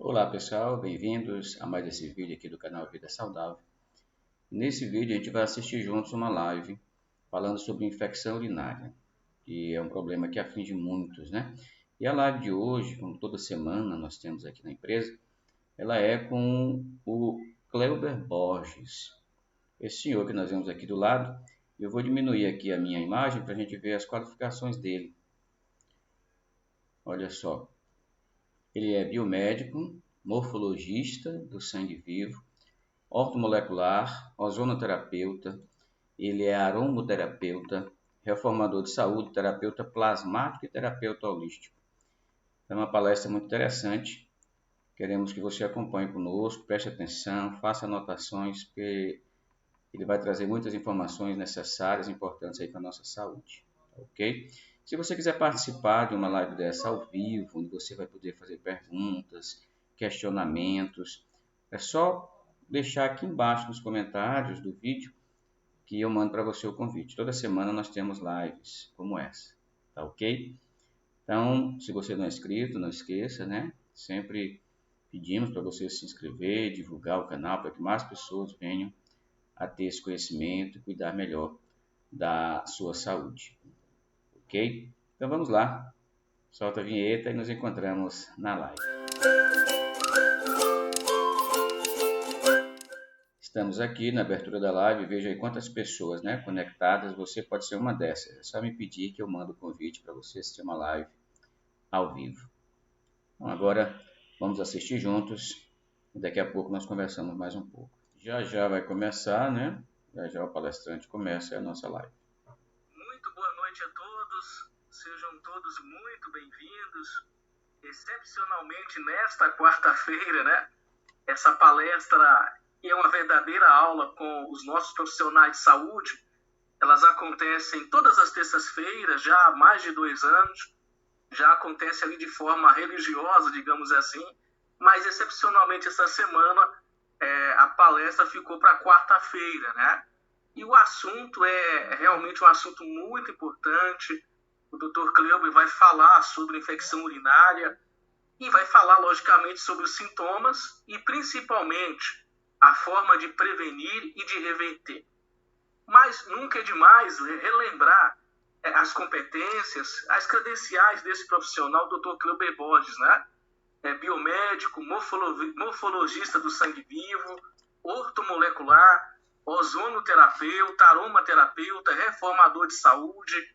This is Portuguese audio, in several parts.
Olá pessoal, bem-vindos a mais esse vídeo aqui do canal Vida Saudável. Nesse vídeo a gente vai assistir juntos uma live falando sobre infecção urinária, que é um problema que aflige muitos, né? E a live de hoje, como toda semana nós temos aqui na empresa, ela é com o Cleuber Borges, esse senhor que nós vemos aqui do lado. Eu vou diminuir aqui a minha imagem para a gente ver as qualificações dele. Olha só, ele é biomédico, morfologista do sangue vivo, ortomolecular, ozonoterapeuta, ele é aromoterapeuta, reformador de saúde, terapeuta plasmático e terapeuta holístico. É uma palestra muito interessante. Queremos que você acompanhe conosco, preste atenção, faça anotações, porque ele vai trazer muitas informações necessárias, importantes aí para a nossa saúde, ok? Se você quiser participar de uma live dessa ao vivo, onde você vai poder fazer perguntas, questionamentos, é só deixar aqui embaixo nos comentários do vídeo que eu mando para você o convite. Toda semana nós temos lives como essa, tá ok? Então, se você não é inscrito, não esqueça, né? Sempre pedimos para você se inscrever, divulgar o canal para que mais pessoas venham a ter esse conhecimento e cuidar melhor da sua saúde, ok? Então vamos lá, solta a vinheta e nos encontramos na live. Estamos aqui na abertura da live, veja aí quantas pessoas, né, conectadas, você pode ser uma dessas. É só me pedir que eu mando o convite para você assistir uma live ao vivo. Então agora vamos assistir juntos e daqui a pouco nós conversamos mais um pouco. Já já vai começar, né? Já já o palestrante começa a nossa live. Muito boa noite a todos, sejam todos muito bem-vindos. Excepcionalmente nesta quarta-feira, né? Essa palestra que é uma verdadeira aula com os nossos profissionais de saúde. Elas acontecem todas as terças-feiras, já há mais de 2 anos. Já acontece ali de forma religiosa, digamos assim. Mas, excepcionalmente, essa semana, a palestra ficou para quarta-feira, né? E o assunto é realmente um assunto muito importante. O Dr. Cleuber vai falar sobre infecção urinária e vai falar, logicamente, sobre os sintomas e, principalmente, a forma de prevenir e de reverter. Mas nunca é demais relembrar as competências, as credenciais desse profissional, Dr. Cleuber Borges, né? Biomédico, morfologista do sangue vivo, ortomolecular, ozonoterapeuta, aromaterapeuta, reformador de saúde,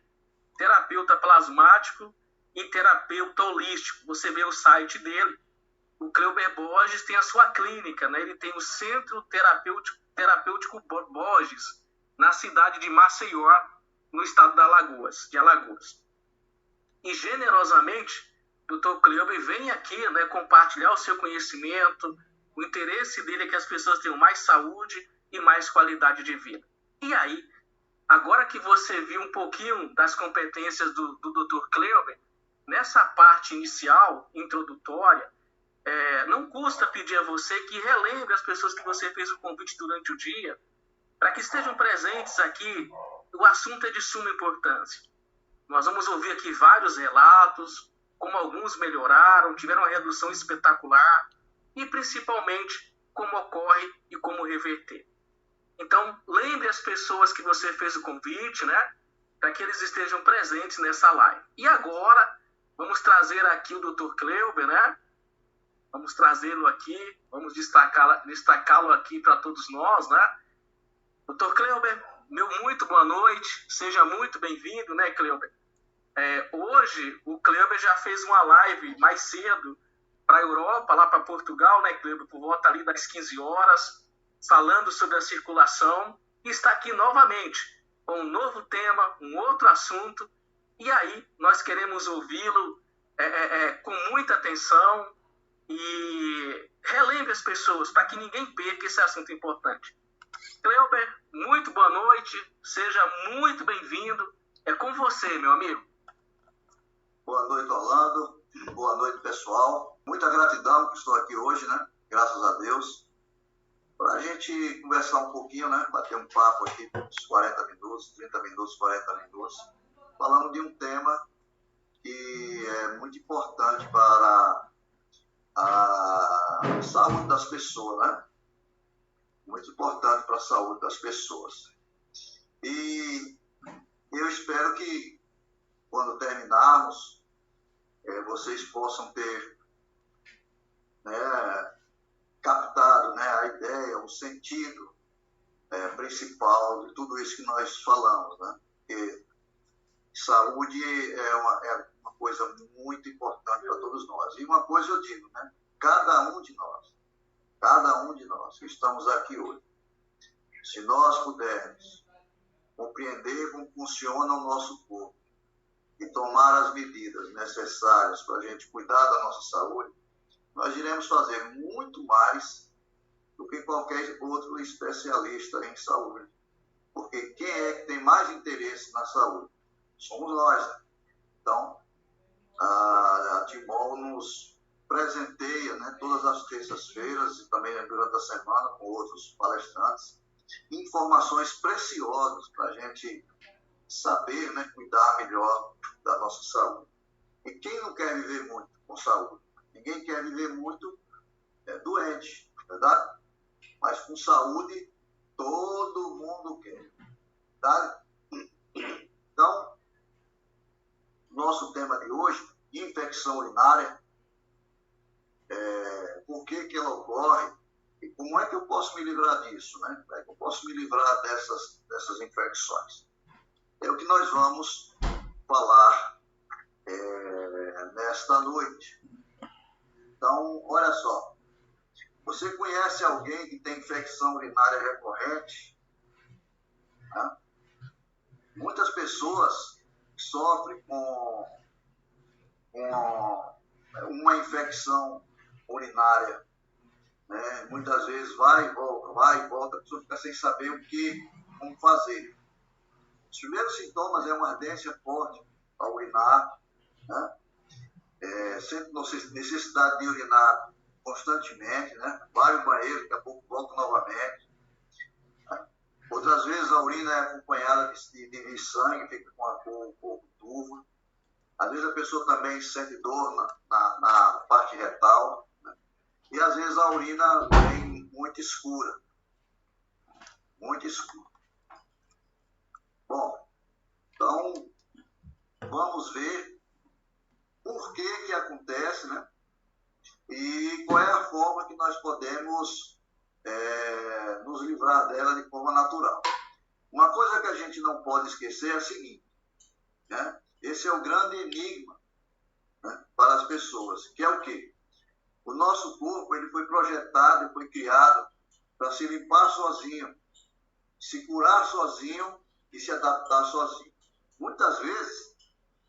terapeuta plasmático e terapeuta holístico. Você vê o site dele. O Cleuber Borges tem a sua clínica, né? Ele tem o Centro Terapêutico Borges, na cidade de Maceió, no estado de Alagoas. E generosamente, o Dr. Cleuber vem aqui, né, compartilhar o seu conhecimento. O interesse dele é que as pessoas tenham mais saúde e mais qualidade de vida. E aí, agora que você viu um pouquinho das competências do Dr. Cleuber, nessa parte inicial, introdutória, não custa pedir a você que relembre as pessoas que você fez o convite durante o dia, para que estejam presentes aqui. O assunto é de suma importância. Nós vamos ouvir aqui vários relatos, como alguns melhoraram, tiveram uma redução espetacular, e principalmente como ocorre e como reverter. Então, lembre as pessoas que você fez o convite, né? Para que eles estejam presentes nessa live. E agora, vamos trazer aqui o Dr. Cleuber, né? Vamos trazê-lo aqui, vamos destacá-lo aqui para todos nós, né? Dr. Cleuber, meu muito boa noite, seja muito bem-vindo, né, Cleuber? Hoje, o Cleuber já fez uma live mais cedo para a Europa, lá para Portugal, né, Cleuber, por volta ali das 15 horas, falando sobre a circulação, e está aqui novamente com um novo tema, um outro assunto, e aí nós queremos ouvi-lo com muita atenção e relembre as pessoas para que ninguém perca esse assunto importante. Cleuber, muito boa noite, seja muito bem-vindo, é com você, meu amigo. Boa noite, Orlando, boa noite, pessoal, muita gratidão que estou aqui hoje, né, graças a Deus, para a gente conversar um pouquinho, né, bater um papo aqui, uns 40 minutos, 30 minutos, 40 minutos, falando de um tema que é muito importante para saúde das pessoas, né? Muito importante para a saúde das pessoas. E eu espero que, quando terminarmos, vocês possam ter, né, captado, né, a ideia, o sentido principal de tudo isso que nós falamos, né? Porque saúde é uma coisa muito importante para todos nós. E uma coisa eu digo, né? Cada um de nós que estamos aqui hoje, se nós pudermos compreender como funciona o nosso corpo e tomar as medidas necessárias para a gente cuidar da nossa saúde, nós iremos fazer muito mais do que qualquer outro especialista em saúde. Porque quem é que tem mais interesse na saúde? Somos nós, né? Então, a Timol nos presenteia, né, todas as terças-feiras e também durante a semana com outros palestrantes, informações preciosas para a gente saber, né, cuidar melhor da nossa saúde. E quem não quer viver muito com saúde? Ninguém quer viver muito doente, verdade? Mas com saúde todo mundo quer, verdade? Então, nosso tema de hoje, infecção urinária, por que ela ocorre e como é que eu posso me livrar disso, né? Como é que eu posso me livrar dessas infecções? É o que nós vamos falar nesta noite. Então, olha só, você conhece alguém que tem infecção urinária recorrente? Né? Muitas pessoas sofrem com uma infecção urinária, né? Muitas vezes vai e volta, a pessoa fica sem saber como fazer. Os primeiros sintomas é uma ardência forte ao urinar, né? Sempre necessidade de urinar constantemente, né? Vai ao banheiro, daqui a pouco volta novamente. Né? Outras vezes a urina é acompanhada de sangue, fica com o corpo turvo. Às vezes a pessoa também sente dor na parte retal, né? E às vezes a urina vem muito escura. Muito escura. Bom, então vamos ver por que acontece, né? E qual é a forma que nós podemos nos livrar dela de forma natural. Uma coisa que a gente não pode esquecer é a seguinte, né? Esse é o grande enigma, né, para as pessoas, que é o quê? O nosso corpo ele foi projetado e foi criado para se limpar sozinho, se curar sozinho e se adaptar sozinho. Muitas vezes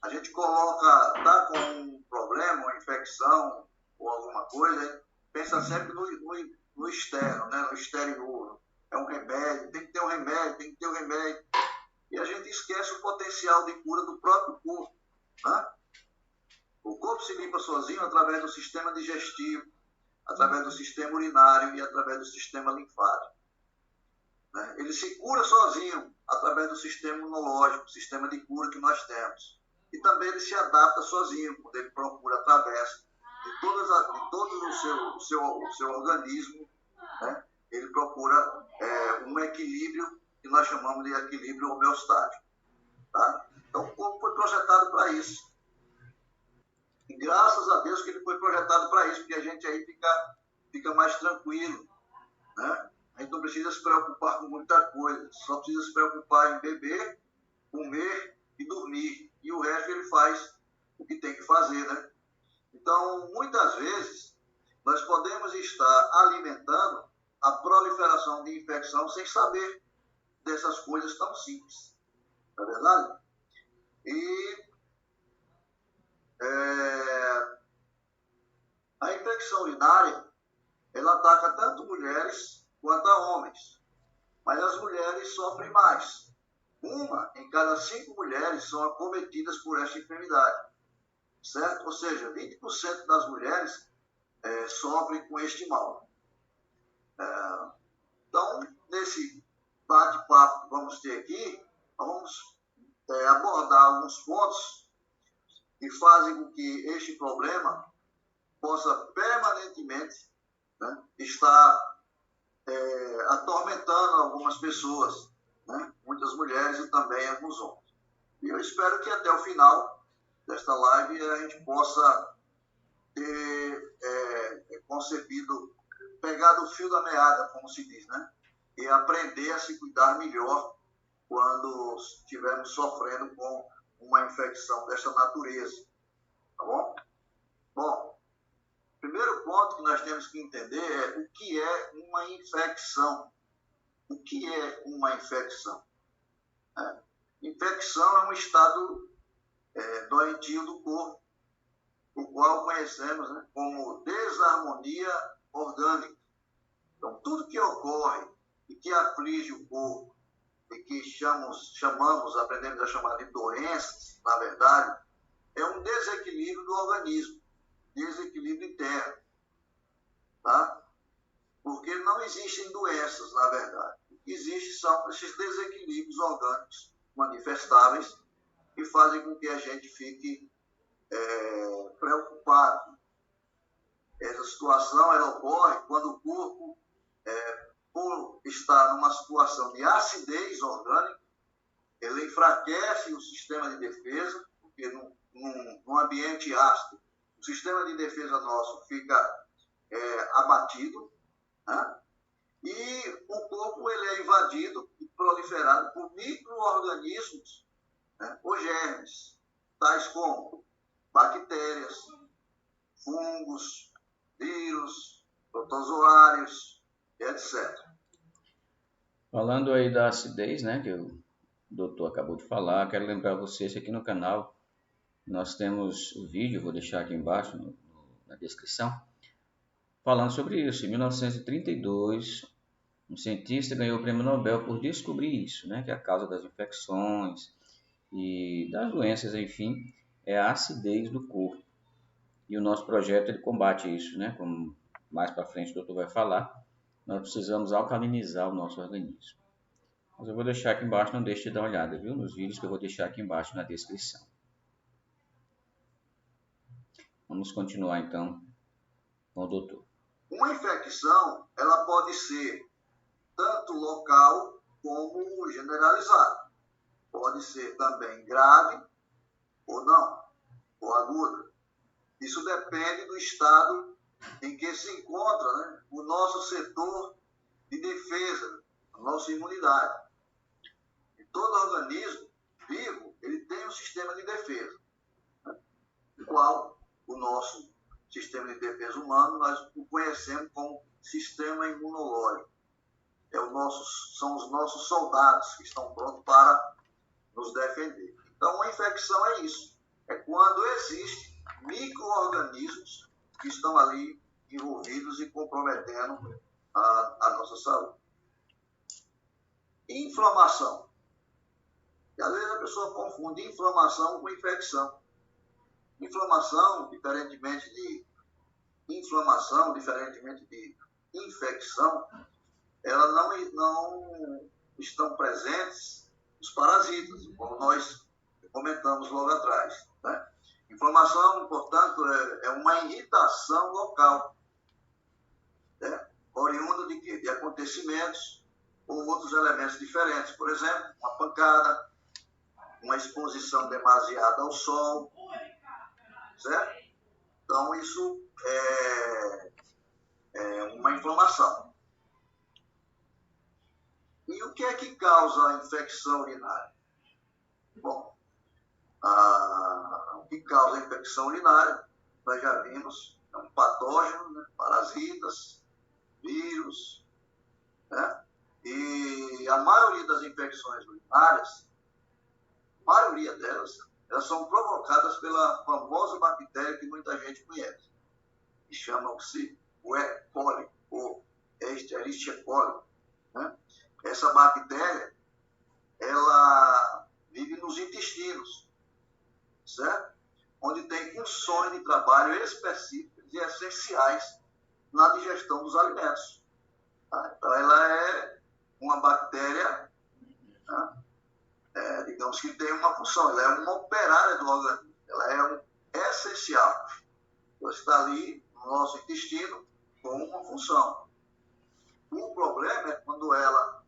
a gente está com um problema, uma infecção ou alguma coisa, pensa sempre no externo, né, no exterior. É um remédio, tem que ter um remédio, e a gente esquece o potencial de cura do próprio corpo, né? O corpo se limpa sozinho através do sistema digestivo, através do sistema urinário e através do sistema linfático, né? Ele se cura sozinho através do sistema imunológico, sistema de cura que nós temos. E também ele se adapta sozinho, quando ele procura através de todo o seu organismo, né? Ele procura um equilíbrio que nós chamamos de equilíbrio homeostático. Tá? Então o corpo foi projetado para isso. E graças a Deus que ele foi projetado para isso, porque a gente aí fica mais tranquilo, né? A gente não precisa se preocupar com muita coisa, só precisa se preocupar em beber, comer e dormir. E o resto ele faz o que tem que fazer, né? Então, muitas vezes, nós podemos estar alimentando a proliferação de infecção sem saber dessas coisas tão simples. Não é verdade? E a infecção urinária, ela ataca tanto mulheres quanto a homens. Mas as mulheres sofrem mais. 1 em cada 5 mulheres são acometidas por esta enfermidade. Certo? Ou seja, 20% das mulheres sofrem com este mal. Então, nesse bate-papo que vamos ter aqui, vamos abordar alguns pontos que fazem com que este problema possa permanentemente né, está atormentando algumas pessoas, né, muitas mulheres e também alguns homens. E eu espero que até o final desta live a gente possa ter concebido, pegado o fio da meada, como se diz, né? E aprender a se cuidar melhor quando estivermos sofrendo com uma infecção dessa natureza. Tá bom? Bom, o primeiro ponto que nós temos que entender é o que é uma infecção. O que é uma infecção? Infecção é um estado doentio do corpo, o qual conhecemos, né, como desarmonia orgânica. Então, tudo que ocorre e que aflige o corpo e que aprendemos a chamar de doenças, na verdade, é um desequilíbrio do organismo, desequilíbrio interno, tá? Porque não existem doenças, na verdade. O que existe são esses desequilíbrios orgânicos manifestáveis que fazem com que a gente fique preocupado. Essa situação ela ocorre quando o corpo, por estar numa situação de acidez orgânica, ele enfraquece o sistema de defesa, porque num ambiente ácido, o sistema de defesa nosso fica abatido, né? E o corpo ele é invadido e proliferado por micro-organismos, né, ou germes, tais como bactérias, fungos, vírus, protozoários, etc. Falando aí da acidez, né, que o doutor acabou de falar, quero lembrar vocês que aqui no canal nós temos o vídeo, vou deixar aqui embaixo na descrição, falando sobre isso. Em 1932, um cientista ganhou o prêmio Nobel por descobrir isso, né, que a causa das infecções e das doenças, enfim, é a acidez do corpo. E o nosso projeto ele combate isso, né, como mais para frente o doutor vai falar, nós precisamos alcalinizar o nosso organismo. Mas eu vou deixar aqui embaixo, não deixe de dar uma olhada, viu, nos vídeos que eu vou deixar aqui embaixo na descrição. Vamos continuar então com o doutor. Uma infecção, ela pode ser tanto local como generalizada. Pode ser também grave ou não, ou aguda. Isso depende do estado em que se encontra, né, o nosso setor de defesa, a nossa imunidade. E todo organismo vivo, ele tem um sistema de defesa, né, o qual o nosso sistema de defesa humano, nós o conhecemos como sistema imunológico. São os nossos soldados que estão prontos para nos defender. Então, uma infecção é isso. É quando existem micro-organismos que estão ali envolvidos e comprometendo a nossa saúde. Inflamação. E às vezes a pessoa confunde inflamação com infecção. Inflamação, diferentemente de infecção, ela não estão presentes os parasitas, como nós comentamos logo atrás, né? Inflamação, portanto, é uma irritação local, né, oriunda de quê? De acontecimentos ou outros elementos diferentes. Por exemplo, uma pancada, uma exposição demasiada ao sol, certo? Então, isso é uma inflamação. E o que é que causa a infecção urinária? Bom, o que causa a infecção urinária, nós já vimos, é um patógeno, né, parasitas, vírus, né? E a maioria das infecções urinárias, a maioria delas, elas são provocadas pela famosa bactéria que muita gente conhece, que chama-se o E. coli, ou Escherichia coli, né? Essa bactéria, ela vive nos intestinos, certo? Onde tem funções de trabalho específicas e essenciais na digestão dos alimentos. Tá? Então, ela é uma bactéria, né, digamos que tem uma função, ela é uma operária do organismo, ela é essencial. Ela está ali no nosso intestino com uma função. O problema é quando ela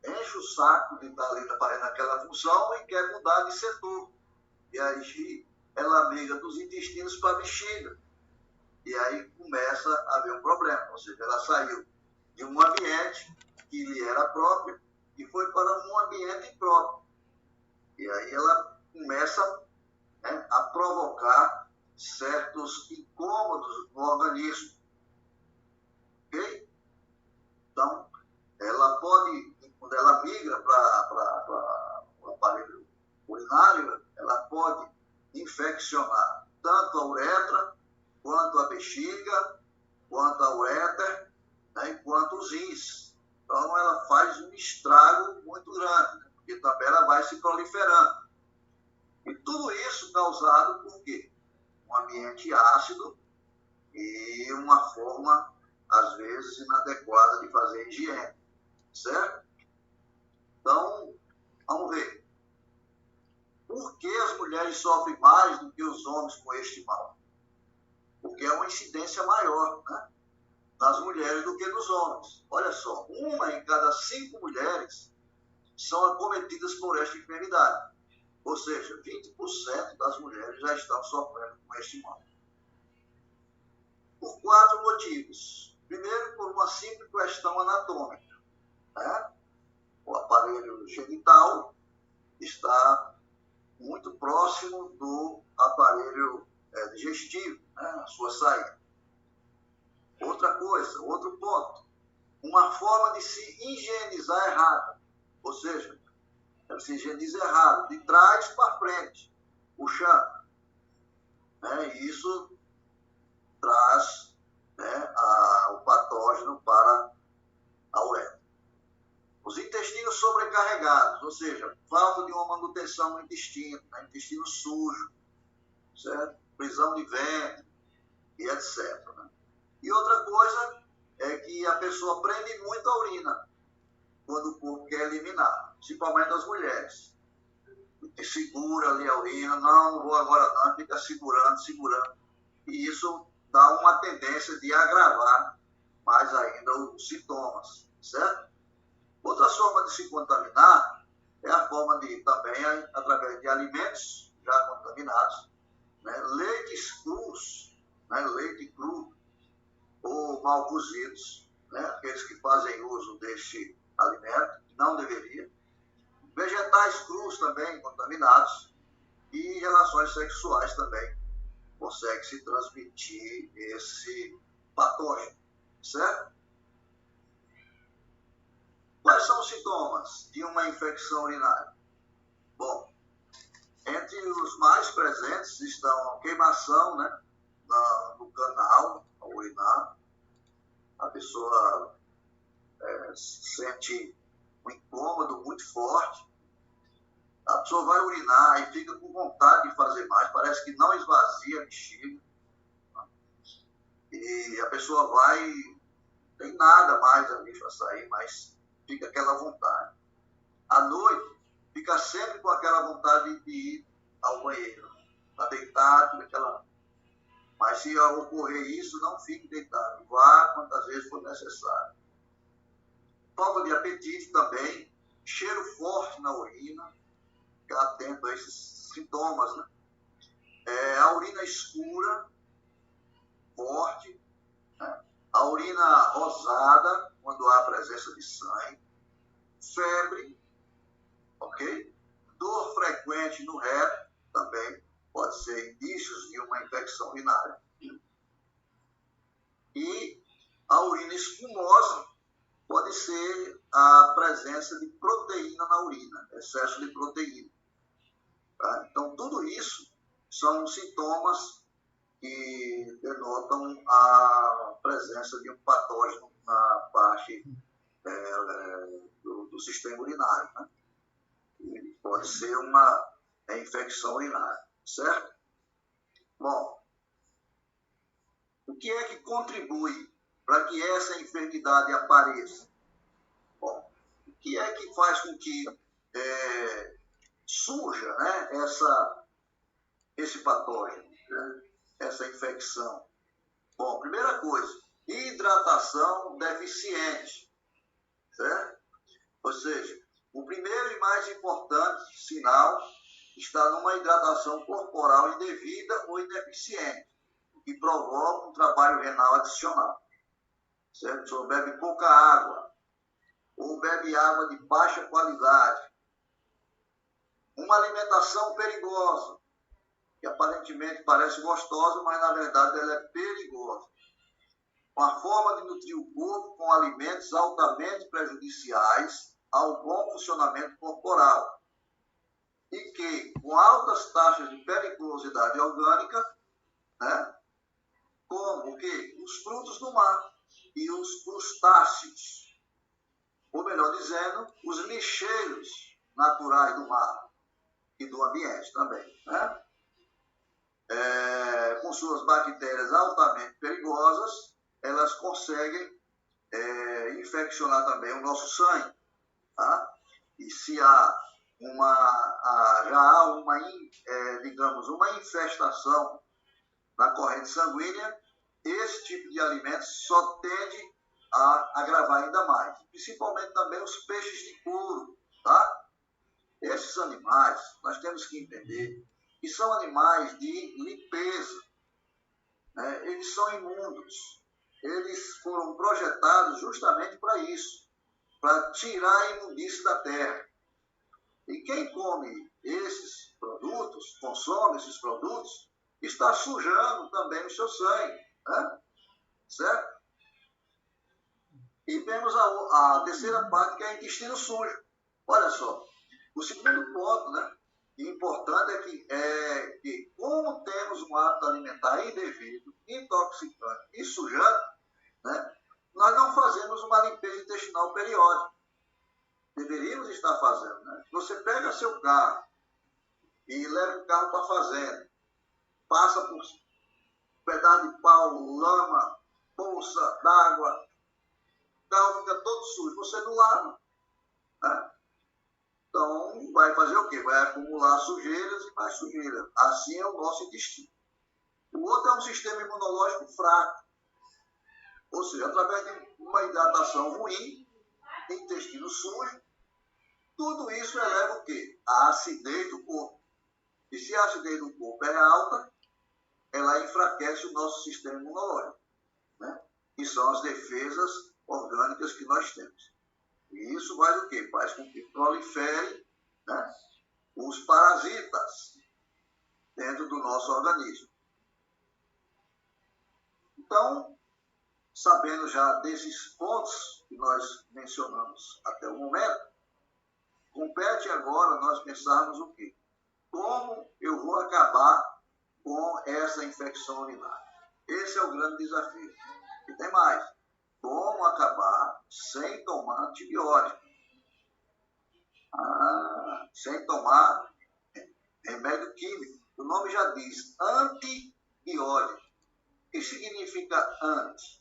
enche o saco de estar ali fazendo aquela função e quer mudar de setor. E aí ela migra dos intestinos para a bexiga. E aí começa a haver um problema. Ou seja, ela saiu de um ambiente que lhe era próprio e foi para um ambiente impróprio. E aí ela começa, né, a provocar certos incômodos no organismo. Ok? Então, ela pode, quando ela migra para o aparelho urinário, ela pode infeccionar tanto a uretra, quanto a bexiga, quanto a ureter, né, quanto os rins. Então, ela faz um estrago muito grande, né, porque também ela vai se proliferando. E tudo isso causado por quê? Um ambiente ácido e uma forma, às vezes, inadequada de fazer higiene. Certo? Então, vamos ver. Por que as mulheres sofrem mais do que os homens com este mal? Porque é uma incidência maior, né, nas mulheres do que nos homens. Olha só, 1 em cada 5 mulheres são acometidas por esta enfermidade. Ou seja, 20% das mulheres já estão sofrendo com este mal. Por 4 motivos. Primeiro, por uma simples questão anatômica, né? O aparelho genital está muito próximo do aparelho digestivo, né, a sua saída. Outra coisa, outro ponto, uma forma de se higienizar errada, ou seja, ela se higieniza errado, de trás para frente, puxando. Né, e isso traz, né, o patógeno para a uretra. Os intestinos sobrecarregados, ou seja, falta de uma manutenção no intestino, né? Intestino sujo, certo? Prisão de ventre e etc. Né? E outra coisa é que a pessoa prende muito a urina quando o corpo quer eliminar, principalmente as mulheres. E segura ali a urina, não vou agora não, fica segurando. E isso dá uma tendência de agravar mais ainda os sintomas, certo? Outra forma de se contaminar é a forma de, também, através de alimentos já contaminados, né, leites crus, né, leite cru ou mal cozidos, né, aqueles que fazem uso deste alimento, que não deveria, vegetais crus também contaminados e relações sexuais também consegue se transmitir esse patógeno, certo? Quais são os sintomas de uma infecção urinária? Bom, entre os mais presentes estão a queimação, né, no canal urinário. A pessoa sente um incômodo muito forte. A pessoa vai urinar e fica com vontade de fazer mais, parece que não esvazia a bexiga. E a pessoa vai, não tem nada mais ali para sair, mas fica aquela vontade. À noite, fica sempre com aquela vontade de ir ao banheiro. Está deitado, fica aquela... Mas se ocorrer isso, não fique deitado. Vá quantas vezes for necessário. Falta de apetite também, cheiro forte na urina, ficar atento a esses sintomas, né? A urina escura, forte, né? A urina rosada, quando há presença de sangue, febre, ok? Dor frequente no reto, também pode ser indícios de uma infecção urinária. E a urina espumosa pode ser a presença de proteína na urina, excesso de proteína. Tá? Então, tudo isso são sintomas que denotam a presença de um patógeno na parte do sistema urinário, né? E pode ser uma infecção urinária, certo? Bom, o que é que contribui para que essa enfermidade apareça? Bom, o que é que faz com que surja, né, esse patógeno, né, essa infecção? Bom, primeira coisa, hidratação deficiente, certo? Ou seja, o primeiro e mais importante sinal está numa hidratação corporal indevida ou ineficiente, que provoca um trabalho renal adicional, certo? A pessoa bebe pouca água, ou bebe água de baixa qualidade, uma alimentação perigosa, que aparentemente parece gostosa, mas na verdade ela é perigosa. Uma forma de nutrir o corpo com alimentos altamente prejudiciais ao bom funcionamento corporal e que, com altas taxas de periculosidade orgânica, né, como o quê? Os frutos do mar e os crustáceos, ou melhor dizendo, os lixeiros naturais do mar e do ambiente também, né? Com suas bactérias altamente perigosas, elas conseguem infeccionar também o nosso sangue, tá? E se há já há digamos, uma infestação na corrente sanguínea, esse tipo de alimento só tende a agravar ainda mais. Principalmente também os peixes de couro, tá? Esses animais, nós temos que entender que são animais de limpeza, né? Eles são imundos. Eles foram projetados justamente para isso, para tirar a imundície da terra. E quem come esses produtos, consome esses produtos, está sujando também o seu sangue, né? Certo? E vemos a terceira parte, que é o intestino sujo. Olha só, o segundo ponto, né, importante é que como temos um hábito alimentar indevido, intoxicante e sujante, né, nós não fazemos uma limpeza intestinal periódica. Deveríamos estar fazendo, né? Você pega seu carro e leva o carro para a fazenda, passa por pedaço de pau, lama, poça d'água, o carro fica todo sujo, você não lava, né? Então, vai fazer o quê? Vai acumular sujeiras e mais sujeiras. Assim é o nosso intestino. O outro é um sistema imunológico fraco, ou seja, através de uma hidratação ruim, intestino sujo, tudo isso eleva o quê? A acidez do corpo. E se a acidez do corpo é alta, ela enfraquece o nosso sistema imunológico, né? Que são as defesas orgânicas que nós temos. E isso faz o quê? Faz com que prolifere, né, os parasitas dentro do nosso organismo. Então, sabendo já desses pontos que nós mencionamos até o momento, compete agora nós pensarmos o quê? Como eu vou acabar com essa infecção urinária? Esse é o grande desafio. E tem mais. Como acabar sem tomar antibiótico? Sem tomar remédio químico. O nome já diz, antibiótico. O que significa anti?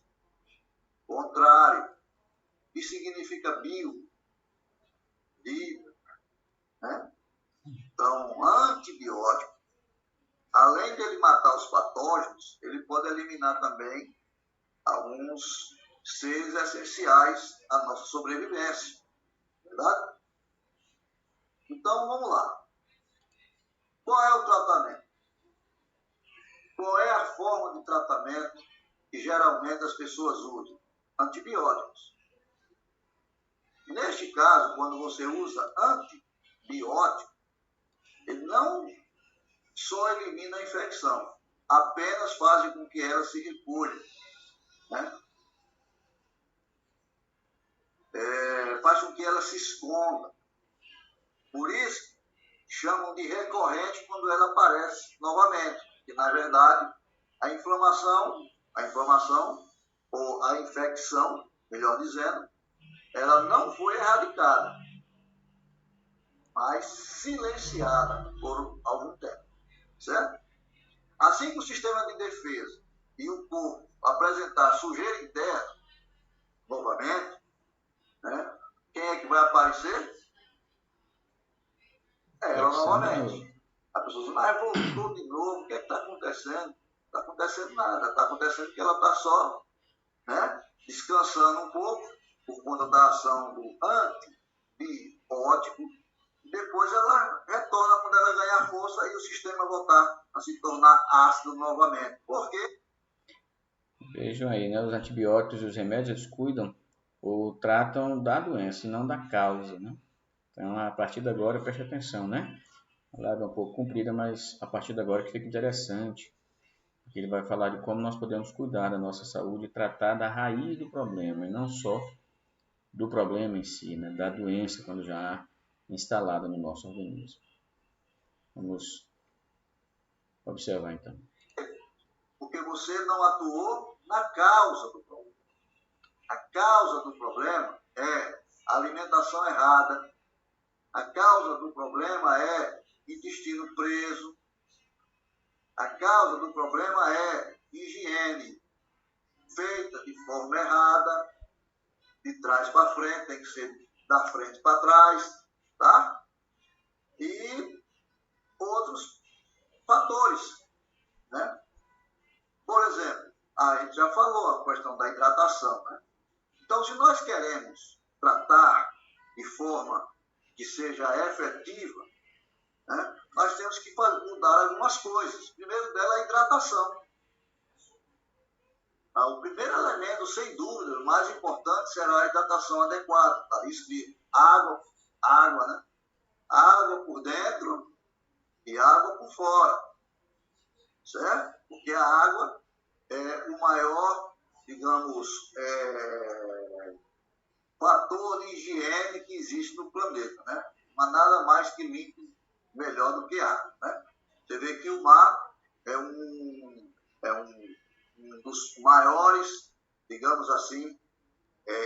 Contrário. O que significa bio? Vida, né? Então, antibiótico, além de ele matar os patógenos, ele pode eliminar também alguns seres essenciais à nossa sobrevivência, verdade? Então, vamos lá. Qual é o tratamento? Qual é a forma de tratamento que geralmente as pessoas usam? Antibióticos. Neste caso, quando você usa antibiótico, ele não só elimina a infecção, apenas faz com que ela se recolha, né? Faz com que ela se esconda. Por isso, chamam de recorrente quando ela aparece novamente. Que, na verdade, a inflamação, ou a infecção, melhor dizendo, ela não foi erradicada, mas silenciada por algum tempo, certo? Assim que o sistema de defesa e o corpo apresentar sujeira interna, novamente, né, quem é que vai aparecer? Ela novamente. A pessoa diz, mas voltou de novo, o que é que está acontecendo? Não está acontecendo nada, está acontecendo que ela está só, né, descansando um pouco, por conta da ação do antibiótico, e depois ela retorna quando ela ganhar força e o sistema voltar a se tornar ácido novamente. Por quê? Vejam aí, né? Os antibióticos e os remédios, eles cuidam ou tratam da doença e não da causa, né? Então, a partir de agora, preste atenção, né? A live é um pouco comprida, mas a partir de agora que fica interessante. Porque ele vai falar de como nós podemos cuidar da nossa saúde e tratar da raiz do problema, e não só do problema em si, né? Da doença quando já instalada no nosso organismo. Vamos observar então. Porque você não atuou na causa do problema. A causa do problema é a alimentação errada. A causa do problema é intestino preso. A causa do problema é higiene feita de forma errada, de trás para frente, tem que ser da frente para trás, tá? E outros fatores, né? Por exemplo, a gente já falou a questão da hidratação, né? Então, se nós queremos tratar de forma que seja efetiva, né, nós temos que mudar algumas coisas. O primeiro dela é a hidratação. O primeiro elemento, sem dúvida, o mais importante será a hidratação adequada. Está escrito água, né? Água por dentro e água por fora. Certo? Porque a água é o maior, digamos, fator de higiene que existe no planeta, né? Mas nada mais que limpo, melhor do que água, né? Você vê que o mar é um dos maiores, digamos assim,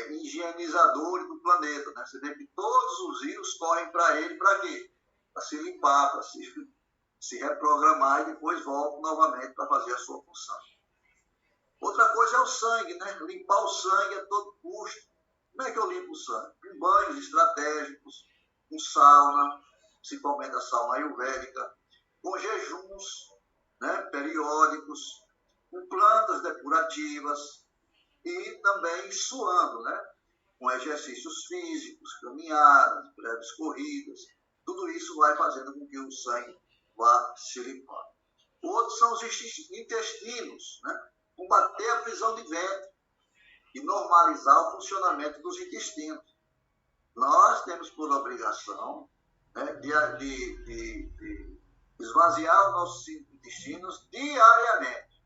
higienizadores do planeta, né? Você vê que todos os rios correm para ele, para quê? Para se limpar, para se reprogramar e depois voltam novamente para fazer a sua função. Outra coisa é o sangue, né? Limpar o sangue a todo custo. Como é que eu limpo o sangue? Com banhos estratégicos, com sauna, principalmente a sauna ayurvédica, com jejuns, né, periódicos, com plantas depurativas e também suando, né, com exercícios físicos, caminhadas, breves corridas. Tudo isso vai fazendo com que o sangue vá se limpando. Outros são os intestinos, né? Combater a prisão de ventre e normalizar o funcionamento dos intestinos. Nós temos por obrigação, né, de esvaziar os nossos intestinos diariamente.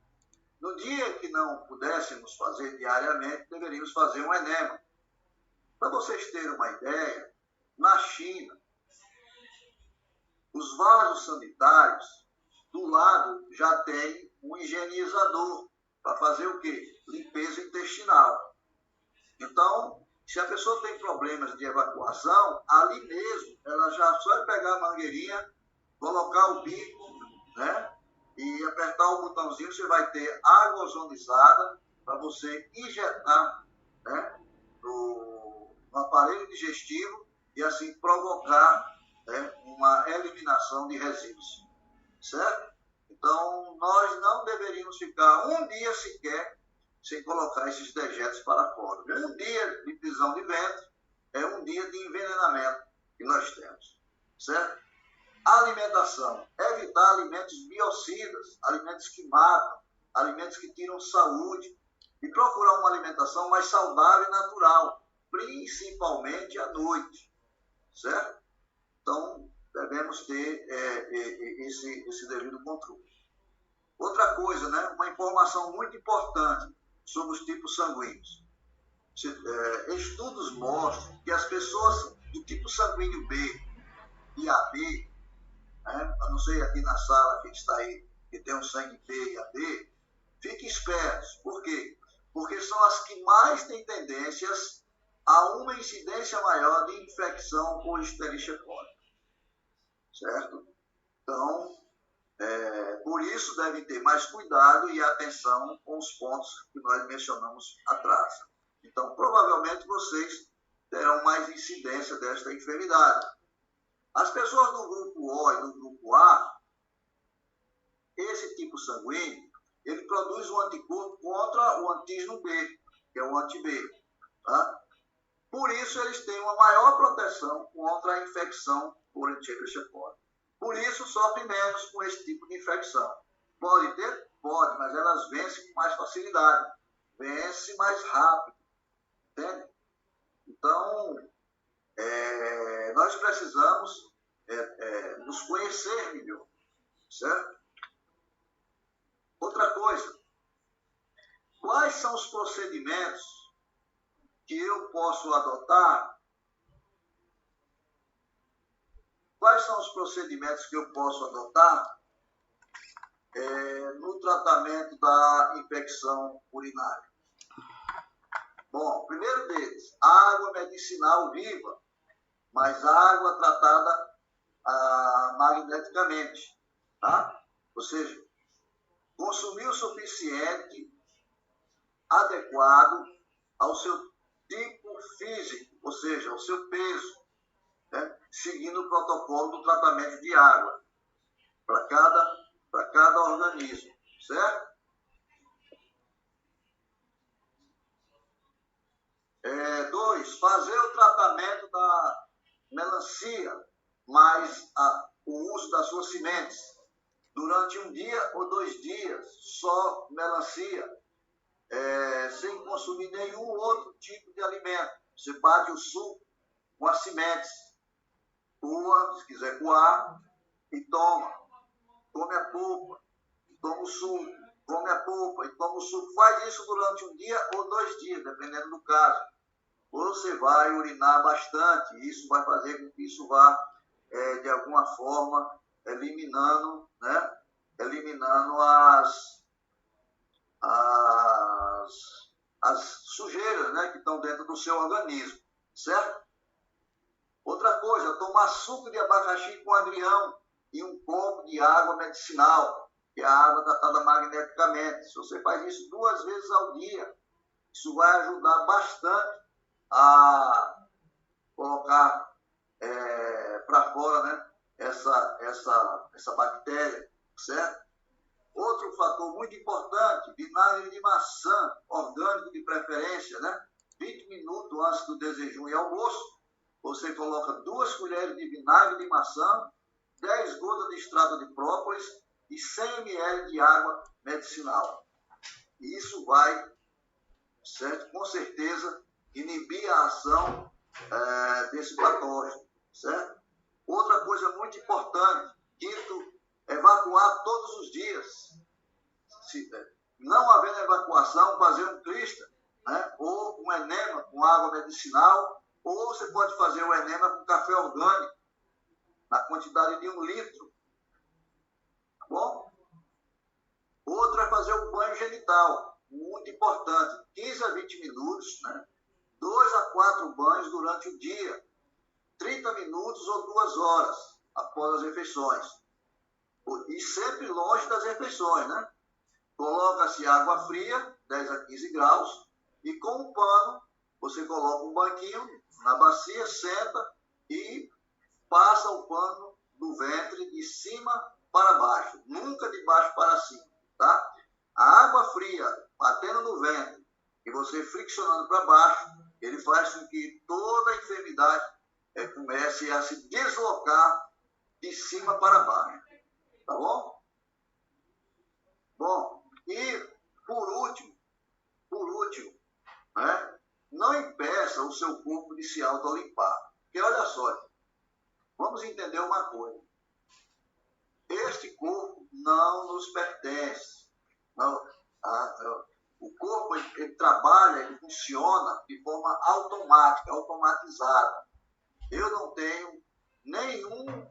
No dia que não pudéssemos fazer diariamente, deveríamos fazer um enema. Para vocês terem uma ideia, na China, os vasos sanitários, do lado já tem um higienizador para fazer o quê? Limpeza intestinal. Então, se a pessoa tem problemas de evacuação, ali mesmo, ela já só vai pegar a mangueirinha, colocar o bico, né? E apertar o botãozinho, você vai ter água ozonizada para você injetar, né, no aparelho digestivo e assim provocar, né, uma eliminação de resíduos. Certo? Então, nós não deveríamos ficar um dia sequer sem colocar esses dejetos para fora. Um dia de prisão de ventre é um dia de envenenamento que nós temos. Certo? Alimentação. Evitar alimentos biocidas, alimentos que matam, alimentos que tiram saúde. E procurar uma alimentação mais saudável e natural, principalmente à noite. Certo? Então, devemos ter esse devido controle. Outra coisa, né? Uma informação muito importante sobre os tipos sanguíneos. Estudos mostram que as pessoas do tipo sanguíneo B e AB, né? Eu não sei aqui na sala quem está aí, que tem um sangue B e AB, fiquem espertos. Por quê? Porque são as que mais têm tendências a uma incidência maior de infecção por Escherichia coli. Certo? Então, por isso devem ter mais cuidado e atenção com os pontos que nós mencionamos atrás. Então, provavelmente vocês terão mais incidência desta enfermidade. As pessoas do grupo O e do grupo A, esse tipo sanguíneo, ele produz um anticorpo contra o antígeno B, que que é o anti-B. Tá? Por isso, eles têm uma maior proteção contra a infecção por Escherichia coli. Por isso, sofrem menos com esse tipo de infecção. Pode ter? Pode, mas elas vencem com mais facilidade. Vencem mais rápido. Entende? Então, nós precisamos nos conhecer melhor. Certo? Outra coisa. Quais são os procedimentos que eu posso adotar? Quais são os procedimentos que eu posso adotar no tratamento da infecção urinária? Bom, primeiro deles, água medicinal viva, mas água tratada magneticamente, tá? Ou seja, consumir o suficiente adequado ao seu tipo físico, ou seja, ao seu peso, né? Seguindo o protocolo do tratamento de água para cada organismo, certo? 2, fazer o tratamento da melancia, mais o uso das suas sementes. Durante 1 dia ou 2 dias, só melancia, sem consumir nenhum outro tipo de alimento. Você bate o suco com as sementes, coa, se quiser coar, e toma. Come a polpa, toma o suco, come a polpa e toma o suco. Faz isso durante 1 dia ou 2 dias, dependendo do caso. Você vai urinar bastante, e isso vai fazer com que isso vá, de alguma forma, eliminando as sujeiras, né, que estão dentro do seu organismo, certo? Outra coisa, tomar suco de abacaxi com agrião e 1 copo de água medicinal, que é a água tratada magneticamente. Se você faz isso 2 vezes ao dia, isso vai ajudar bastante a colocar para fora, né, essa bactéria, certo? Outro fator muito importante, vinagre de maçã, orgânico de preferência, né? 20 minutos antes do desjejum e almoço, você coloca 2 colheres de vinagre de maçã, 10 gotas de extrato de própolis e 100 ml de água medicinal. E isso vai, certo? Com certeza, inibir a ação desse patógeno, certo? Outra coisa muito importante, quinto, evacuar todos os dias. Se não havendo evacuação, fazer um clista, né? Ou um enema com água medicinal, ou você pode fazer o enema com café orgânico, na quantidade de 1 litro. Tá bom? Outro é fazer o banho genital, muito importante, 15 a 20 minutos, né? 2 a 4 banhos durante o dia, 30 minutos ou 2 horas após as refeições. E sempre longe das refeições, né? Coloca-se água fria, 10 a 15 graus, e com um pano, você coloca um banquinho na bacia, senta e passa o pano do ventre de cima para baixo, nunca de baixo para cima, tá? A água fria batendo no ventre e você friccionando para baixo, ele faz com que toda a enfermidade comece a se deslocar de cima para baixo, tá bom? Bom, e por último, né, não impeça o seu corpo de se autolimpar. Porque olha só, vamos entender uma coisa. Este corpo não nos pertence. Não, o corpo ele trabalha, ele funciona de forma automática, automatizada. Eu não tenho nenhum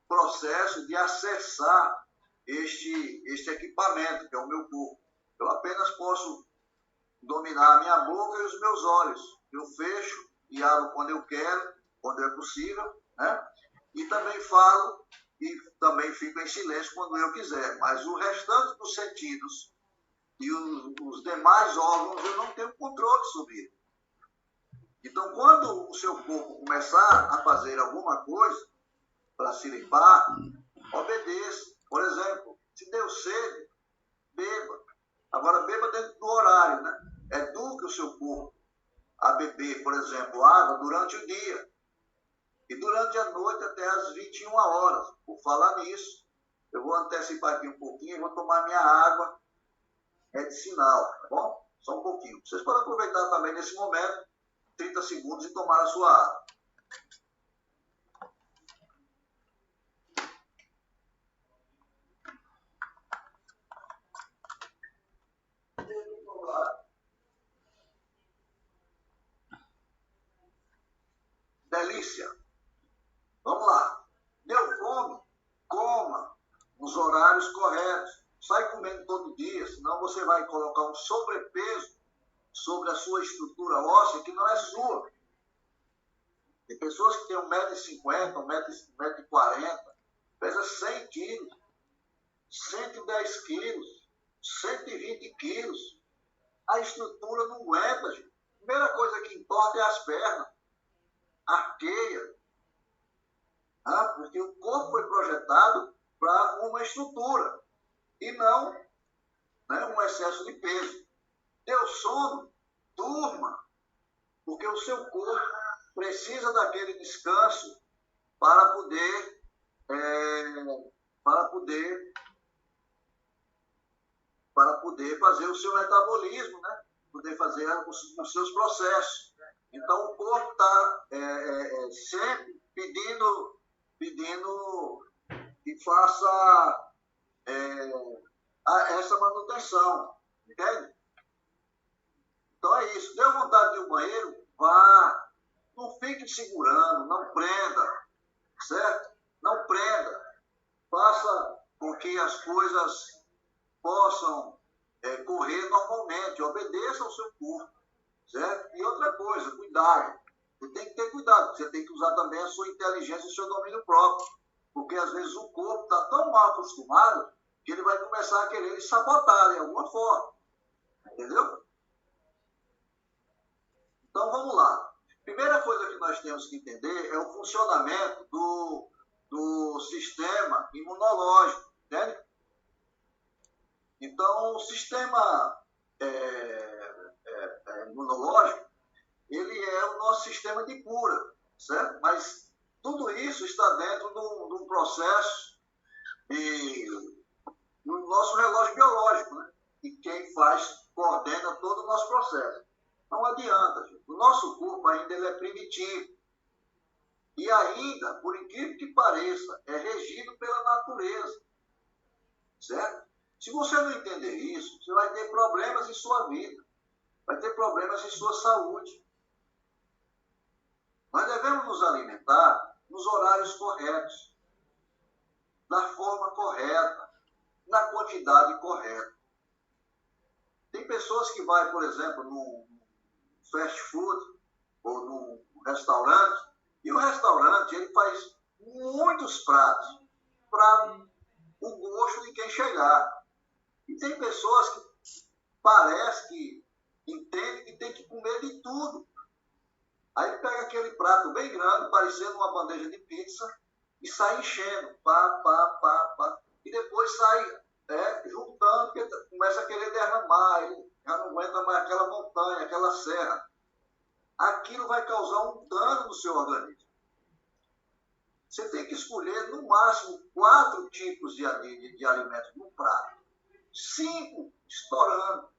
processo de acessar este equipamento, que é o meu corpo. Eu apenas posso dominar a minha boca e os meus olhos. Eu fecho e abro quando eu quero, quando é possível, né? E também falo e também fico em silêncio quando eu quiser. Mas o restante dos sentidos e os demais órgãos eu não tenho controle sobre ele. Então, quando o seu corpo começar a fazer alguma coisa para se limpar, obedeça. Por exemplo, se deu sede, beba. Agora, beba dentro do horário, né? beber, por exemplo, água durante o dia e durante a noite até às 21 horas. Por falar nisso, eu vou antecipar aqui um pouquinho e vou tomar minha água medicinal, tá bom? Só um pouquinho. Vocês podem aproveitar também nesse momento, 30 segundos, e tomar a sua água. Delícia. Vamos lá. Deu fome? Coma nos horários corretos. Sai comendo todo dia, senão você vai colocar um sobrepeso sobre a sua estrutura óssea que não é sua. Tem pessoas que têm 1,50 m, 1,40 m, pesa 100 quilos, 110 quilos, 120 quilos. A estrutura não aguenta, gente. A primeira coisa que importa é as pernas, arqueia. Porque o corpo foi projetado para uma estrutura e não, né, um excesso de peso. Deu sono? Durma, porque o seu corpo precisa daquele descanso para poder, fazer o seu metabolismo, né? Poder fazer os seus processos. Então, o corpo está sempre pedindo que faça essa manutenção, entende? Então é isso. Deu vontade de ir ao banheiro? Vá. Não fique segurando, não prenda, certo? Não prenda. Faça com que as coisas possam correr normalmente. Obedeça ao seu corpo, certo? E outra coisa, cuidado. Você tem que ter cuidado. Você tem que usar também a sua inteligência e o seu domínio próprio. Porque às vezes o corpo está tão mal acostumado que ele vai começar a querer lhe sabotar de alguma forma. Entendeu? Então vamos lá. Primeira coisa que nós temos que entender é o funcionamento do sistema imunológico, entende? Então, o sistema imunológico, ele é o nosso sistema de cura, certo? Mas tudo isso está dentro de um processo no nosso relógio biológico, né? E quem coordena todo o nosso processo. Não adianta, gente. O nosso corpo ainda ele é primitivo. E ainda, por incrível que pareça, é regido pela natureza. Certo? Se você não entender isso, você vai ter problemas em sua vida. Vai ter problemas em sua saúde. Nós devemos nos alimentar nos horários corretos, da forma correta, na quantidade correta. Tem pessoas que vão, por exemplo, num fast food ou num restaurante, e o restaurante ele faz muitos pratos para o gosto de quem chegar. E tem pessoas que parece que entendem que tem que comer de tudo. Aí pega aquele prato bem grande, parecendo uma bandeja de pizza, e sai enchendo, e depois sai juntando, porque começa a querer derramar, ele já não aguenta mais aquela montanha, aquela serra. Aquilo vai causar um dano no seu organismo. Você tem que escolher, no máximo, 4 tipos de alimentos no prato. 5 estourando.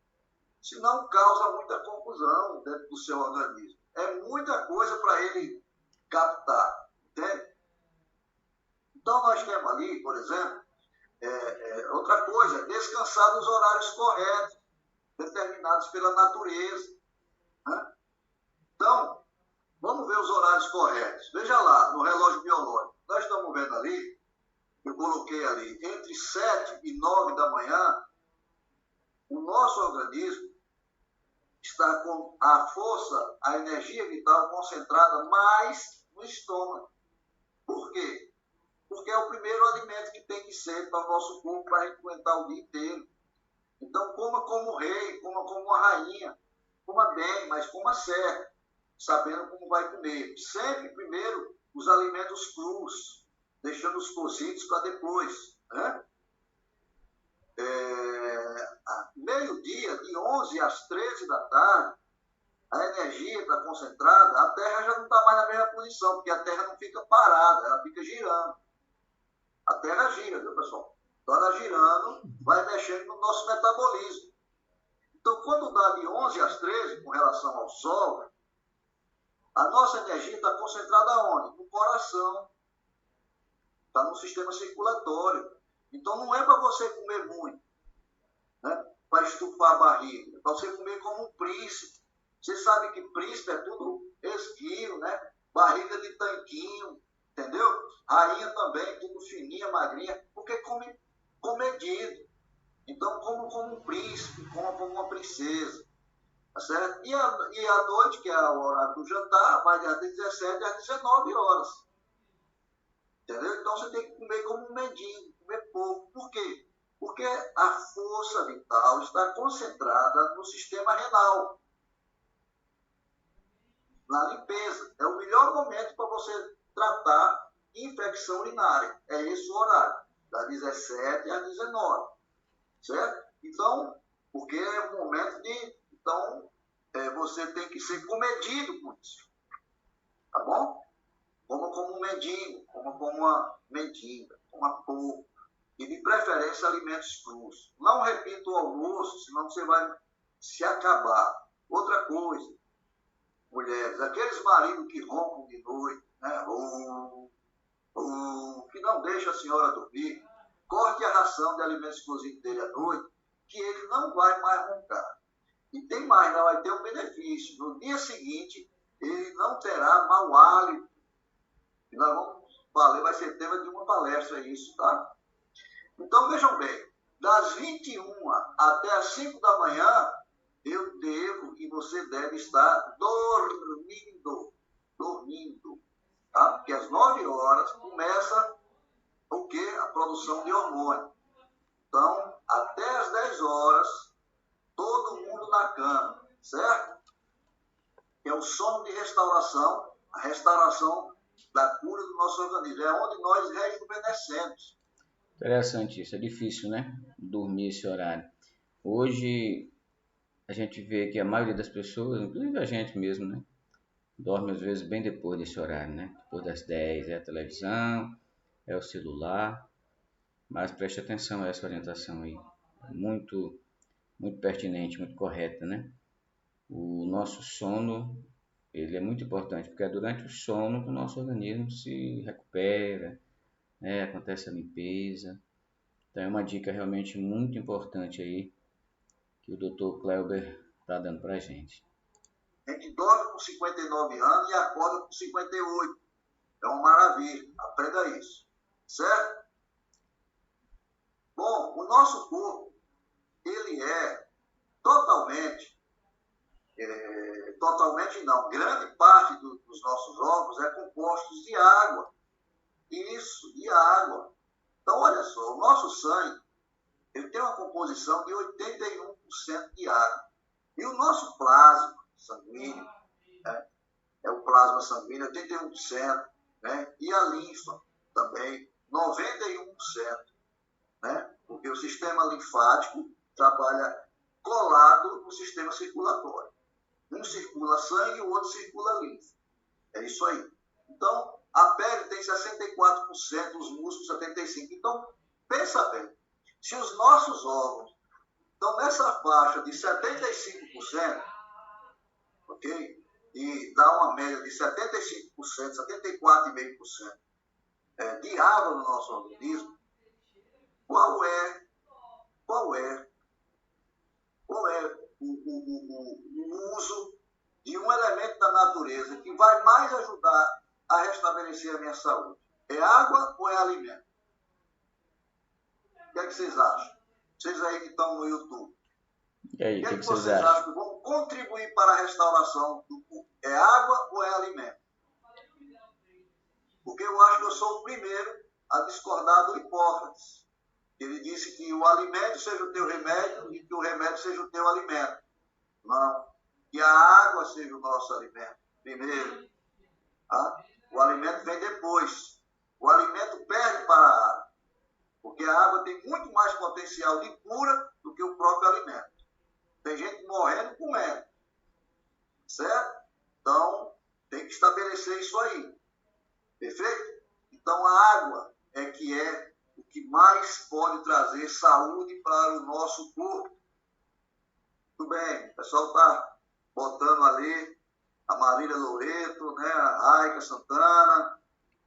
Senão causa muita confusão dentro do seu organismo. É muita coisa para ele captar. Entende? Então nós temos ali, por exemplo, outra coisa, descansar nos horários corretos, determinados pela natureza. Né? Então, vamos ver os horários corretos. Veja lá, no relógio biológico. Nós estamos vendo ali, eu coloquei ali, entre 7 e 9 da manhã, o nosso organismo está com a força, a energia vital concentrada mais no estômago. Por quê? Porque é o primeiro alimento que tem que ser para o nosso corpo, para a gente aguentar o dia inteiro. Então, coma como rei, coma como uma rainha. Coma bem, mas coma certo, sabendo como vai comer. Sempre primeiro os alimentos crus, deixando os cozidos para depois. Né? Meio-dia, de 11 às 13 da tarde, a energia está concentrada, a Terra já não está mais na mesma posição, porque a Terra não fica parada, ela fica girando. A Terra gira, viu, pessoal? Então, ela girando, vai mexendo no nosso metabolismo. Então, quando dá de 11 às 13, com relação ao Sol, a nossa energia está concentrada onde? No coração. Está no sistema circulatório. Então, não é para você comer muito, né? Para estufar a barriga. É para você comer como um príncipe. Você sabe que príncipe é tudo esguio, né? Barriga de tanquinho, entendeu? Rainha também, tudo fininha, magrinha, porque come comedido. Então, como um príncipe, como uma princesa. Tá certo? E à noite, que é o horário do jantar, vai das 17 às 19 horas. Entendeu? Então, você tem que comer como um mendigo, comer pouco. Por quê? Porque a força vital está concentrada no sistema renal, na limpeza. É o melhor momento para você tratar infecção urinária. É esse o horário, das 17 às 19. Certo? Então, porque é um momento de... Então, você tem que ser comedido com isso. Tá bom? Como um mendigo, como uma mendiga, coma pouco. E, de preferência, alimentos crus. Não repita o almoço, senão você vai se acabar. Outra coisa, mulheres, aqueles maridos que roncam de noite, né? Que não deixa a senhora dormir, corte a ração de alimentos exclusivos dele à noite, que ele não vai mais roncar. E tem mais, não vai ter um benefício. No dia seguinte, ele não terá mau hálito. E nós vamos falar, vai ser tema de uma palestra isso, tá? Então, vejam bem, das 21 até as 5 da manhã, eu devo e você deve estar dormindo, tá? Porque às 9 horas começa o quê? A produção de hormônio. Então, até às 10 horas, todo mundo na cama, certo? Que é o sono de restauração, a restauração da cura do nosso organismo. É onde nós rejuvenescemos. Interessante isso, é difícil, né? Dormir esse horário. Hoje, a gente vê que a maioria das pessoas, inclusive a gente mesmo, né? Dorme às vezes bem depois desse horário, né? Depois das 10, é a televisão, é o celular. Mas preste atenção a essa orientação aí. Muito, muito pertinente, muito correta, né? O nosso sono, ele é muito importante, porque é durante o sono que o nosso organismo se recupera, né? Acontece a limpeza. Então é uma dica realmente muito importante aí que o Dr. Cleuber está dando para a gente. A gente dorme com 59 anos e acorda com 58. É uma maravilha. Aprenda isso. Certo? Bom, o nosso corpo, ele é totalmente não, grande parte dos nossos órgãos é composto de água. Isso, de água. Então, olha só, o nosso sangue, ele tem uma composição de 81% de água. E o nosso plasma sanguíneo, né, é o plasma sanguíneo, 81%, né, e a linfa também, 91%, né, porque o sistema linfático trabalha colado no sistema circulatório. Um circula sangue e o outro circula linfa. É isso aí. Então, a pele tem 64%, os músculos 75%. Então, pensa bem, se os nossos órgãos estão nessa faixa de 75%, ok? E dá uma média de 75%, 74,5% de água no nosso organismo, qual é o uso de um elemento da natureza que vai mais ajudar a restabelecer a minha saúde? É água ou é alimento? O que é que vocês acham? Vocês aí que estão no YouTube. E aí, o que é que vocês acham que vão contribuir para a restauração do corpo? É água ou é alimento? Porque eu acho que eu sou o primeiro a discordar do Hipócrates. Ele disse que o alimento seja o teu remédio e que o remédio seja o teu alimento. Não. Que a água seja o nosso alimento. Primeiro. Tá? O alimento vem depois. O alimento perde para a água. Porque a água tem muito mais potencial de cura do que o próprio alimento. Tem gente morrendo comendo. Certo? mais pode trazer saúde para o nosso corpo. Tudo bem, o pessoal está botando ali a Marília Loreto, né, a Aica Santana,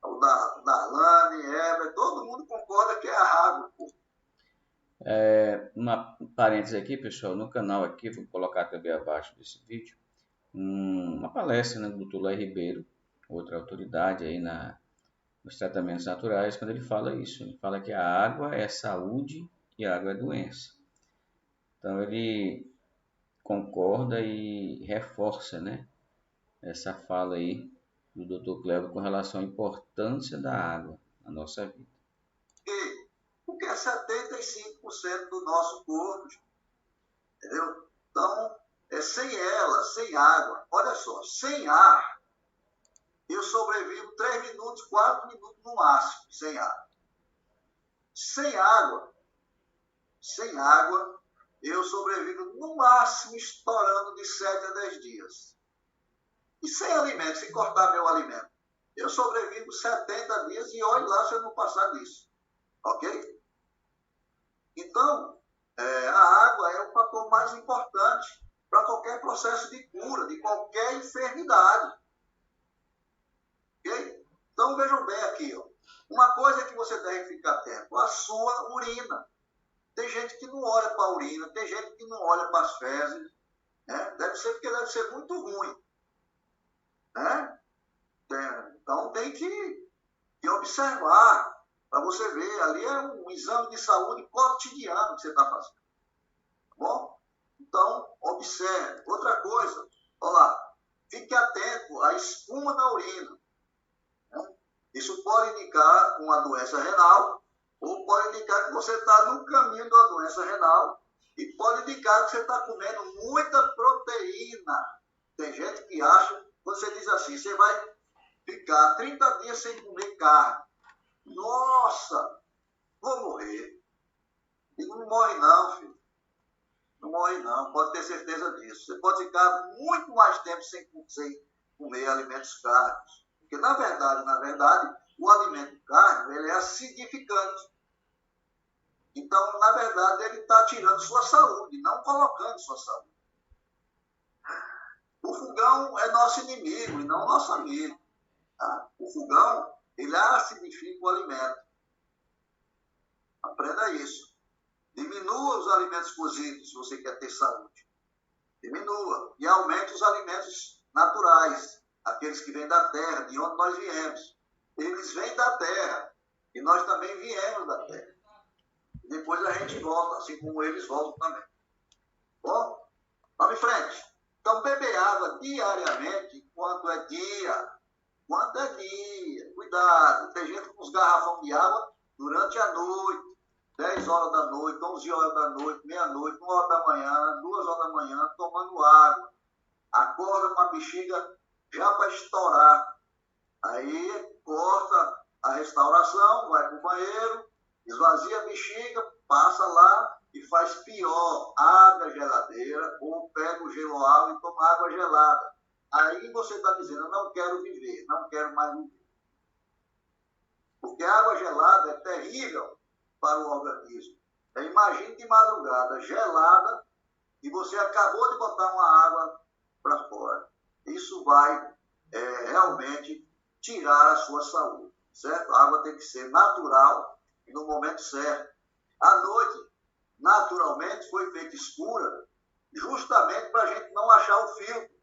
o Darlane, Heber, todo mundo concorda que é a água. Uma parêntese aqui, pessoal, no canal aqui, vou colocar também abaixo desse vídeo, uma palestra, né, do Dr. Lai Ribeiro, outra autoridade aí nos tratamentos naturais, quando ele fala isso. Ele fala que a água é saúde e a água é doença. Então ele concorda e reforça, né, essa fala aí do Dr. Cleber com relação à importância da água na nossa vida. Porque é 75% do nosso corpo, entendeu? Então, sem ela, sem água, olha só, sem ar, eu sobrevivo 3 minutos, 4 minutos no máximo, sem ar. Sem água, eu sobrevivo no máximo estourando de 7 a 10 dias. E sem alimento, sem cortar meu alimento, eu sobrevivo 70 dias e olhe lá se eu não passar disso. Ok? Então, a água é o fator mais importante para qualquer processo de cura, de qualquer enfermidade. Ok? Então, vejam bem aqui, ó. Uma coisa que você deve ficar atento, a sua urina. Tem gente que não olha para a urina, tem gente que não olha para as fezes, né? Deve ser muito ruim. Né? Então, tem que observar, para você ver, ali é um exame de saúde cotidiano que você está fazendo. Tá bom? Então, observe. Outra coisa, olha lá, fique atento à espuma na urina. Né? Isso pode indicar uma doença renal, ou pode indicar que você está no caminho da doença renal, e pode indicar que você está comendo muita proteína. Tem gente que acha, você diz assim, você vai ficar 30 dias sem comer carne. Nossa, vou morrer. Digo, não morre não, filho. Não morre não, pode ter certeza disso. Você pode ficar muito mais tempo sem comer alimentos cárnicos. Porque, na verdade, o alimento cárnico, ele é acidificante. Então, na verdade, ele está tirando sua saúde, não colocando sua saúde. O fogão é nosso inimigo e não nosso amigo. Tá? O fogão, ele acidifica o alimento. Aprenda isso. Diminua os alimentos cozidos se você quer ter saúde. Diminua. E aumente os alimentos naturais, aqueles que vêm da terra, de onde nós viemos. Eles vêm da terra e nós também viemos da terra. E depois a gente volta, assim como eles voltam também. Bom, vamos em frente. Então, beber água diariamente, quanto é dia? Quanto é dia? Cuidado. Tem gente com os garrafões de água durante a noite. 10 horas da noite, 11 horas da noite, meia-noite, 1 hora da manhã, 2 horas da manhã, tomando água. Acorda com a bexiga já para estourar. Aí corta a restauração, vai para o banheiro, esvazia a bexiga, passa lá e faz pior. Abre a geladeira ou pega o geloágua e toma água gelada. Aí você está dizendo, eu não quero viver, não quero mais viver. Porque a água gelada é terrível para o organismo. Imagine de madrugada, gelada, e você acabou de botar uma água para fora. Isso vai realmente tirar a sua saúde, certo? A água tem que ser natural e no momento certo. À noite, naturalmente, foi feita escura, justamente para a gente não achar o filtro.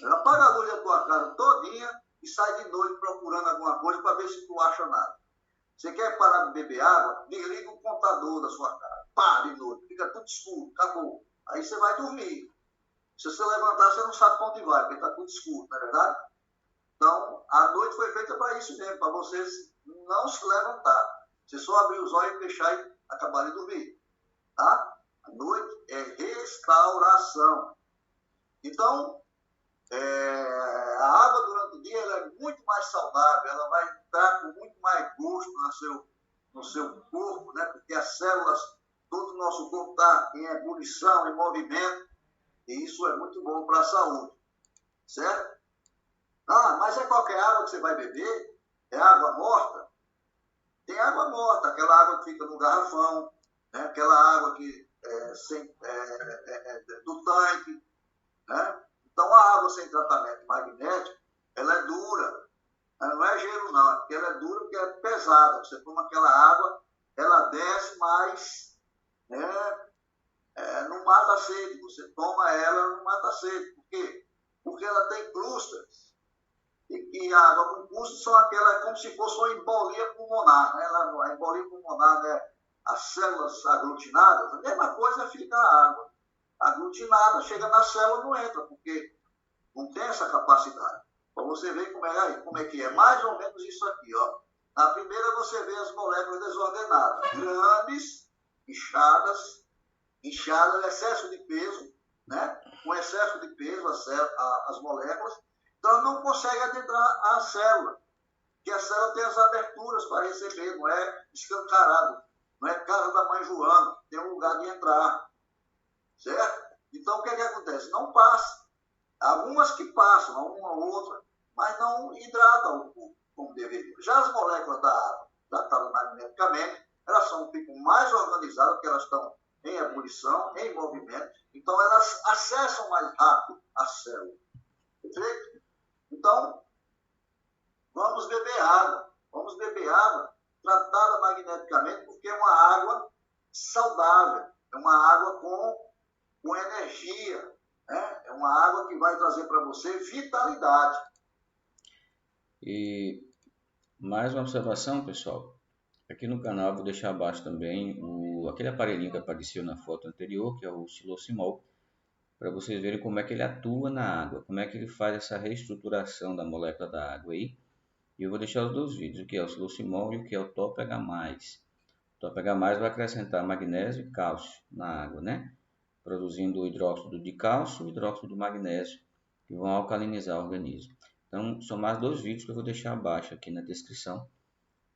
Apaga a luz da tua casa todinha e sai de noite procurando alguma coisa para ver se tu acha nada. Você quer parar de beber água? Desliga o contador da sua casa. Pá, de noite. Fica tudo escuro. Acabou. Aí você vai dormir. Se você levantar, você não sabe para onde vai, porque está tudo escuro, não é verdade? Então, a noite foi feita para isso mesmo, para você não se levantar. Você só abrir os olhos e fechar e acabar de dormir. Tá? A noite é restauração. Então, a água durante o dia ela é muito mais saudável, ela vai entrar com muito mais gosto no seu corpo, né? Porque as células, todo o nosso corpo está em ebulição, em movimento, e isso é muito bom para a saúde, certo? Ah, mas é qualquer água que você vai beber? É água morta? Tem água morta, aquela água que fica no garrafão, né? Aquela água que do tanque, né? Então, a água sem tratamento magnético, ela é dura. Não é gelo, não. É porque ela é dura, porque é pesada. Você toma aquela água, ela desce, mas né, não mata a sede. Você toma ela, não mata a sede. Por quê? Porque ela tem crustas. E a água com crustas são aquelas como se fosse uma embolia pulmonar. Né? A embolia pulmonar, né? As células aglutinadas, a mesma coisa fica a água. Aglutinada, chega na célula, não entra, porque não tem essa capacidade. Para você ver como é que é. Mais ou menos isso aqui, ó. Na primeira você vê as moléculas desordenadas, grandes, inchadas, excesso de peso, né? Com excesso de peso as moléculas, então ela não consegue adentrar a célula, porque a célula tem as aberturas para receber, não é escancarado, não é casa da mãe Joana, tem um lugar de entrar, certo? Então o que acontece? Não passa. Algumas que passam, uma ou outra, mas não hidratam o corpo como deveria. Já as moléculas da água, tratadas magneticamente, elas ficam mais organizadas, porque elas estão em ebulição, em movimento, então elas acessam mais rápido a célula. Perfeito? Então, vamos beber água. Vamos beber água tratada magneticamente, porque é uma água saudável, é uma água com energia, né? É uma água que vai trazer para você vitalidade. E mais uma observação, pessoal. Aqui no canal vou deixar abaixo também aquele aparelhinho que apareceu na foto anterior, que é o Silosimol, para vocês verem como é que ele atua na água, como é que ele faz essa reestruturação da molécula da água aí. E eu vou deixar os dois vídeos, o que é o Silosimol e o que é o Top H+. O Top H+ vai acrescentar magnésio e cálcio na água, né? Produzindo o hidróxido de cálcio e o hidróxido de magnésio, que vão alcalinizar o organismo. Então, são mais dois vídeos que eu vou deixar abaixo aqui na descrição,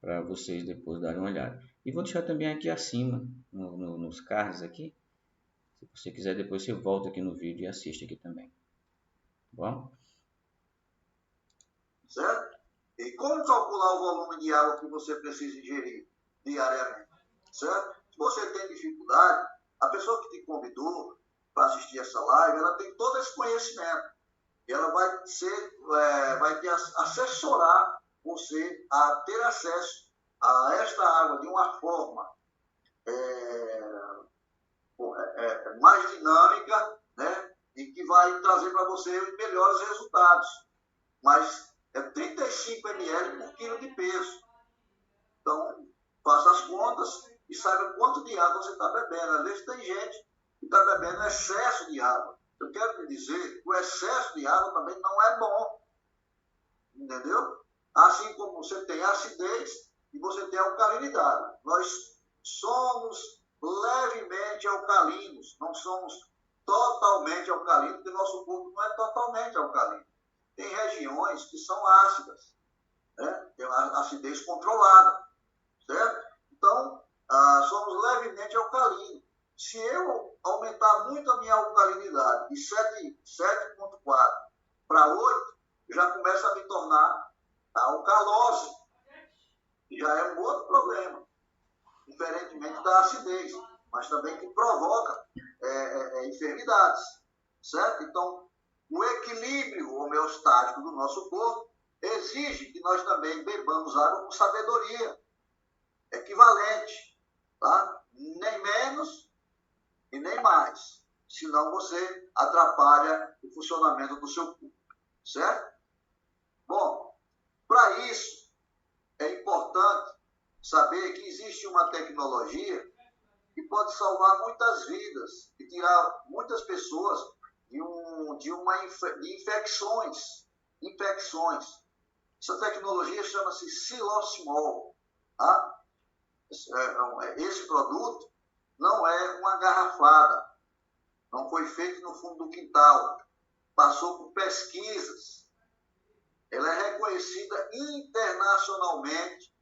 para vocês depois darem uma olhada. E vou deixar também aqui acima, nos cards aqui. Se você quiser, depois você volta aqui no vídeo e assiste aqui também. Tá bom? Certo? E como calcular o volume de água que você precisa ingerir diariamente? Certo? Se você tem dificuldade, a pessoa que te convidou para assistir essa live, ela tem todo esse conhecimento. E ela vai te assessorar você a ter acesso a esta água de uma forma mais dinâmica, né? E que vai trazer para você os melhores resultados. Mas é 35 ml por quilo de peso. Então, faça as contas e saiba quanto de água você está bebendo. Às vezes tem gente que está bebendo excesso de água. Eu quero lhe dizer que o excesso de água também não é bom. Entendeu? Assim como você tem acidez e você tem alcalinidade. Nós somos levemente alcalinos, não somos totalmente alcalinos, porque nosso corpo não é totalmente alcalino. Tem regiões que são ácidas, né? Tem uma acidez controlada, certo? Então, somos levemente alcalinos. Se eu aumentar muito a minha alcalinidade de 7,4 para 8, já começa a me tornar alcalose. E já é um outro problema, diferentemente da acidez, mas também que provoca enfermidades, certo? Então, o equilíbrio homeostático do nosso corpo exige que nós também bebamos água com sabedoria, equivalente, tá? Nem menos e nem mais, senão você atrapalha o funcionamento do seu corpo, certo? Bom, para isso é importante saber que existe uma tecnologia que pode salvar muitas vidas e tirar muitas pessoas de infecções. Essa tecnologia chama-se Silosimol. Tá? Esse produto não é uma garrafada, não foi feito no fundo do quintal, passou por pesquisas. Ela é reconhecida internacionalmente,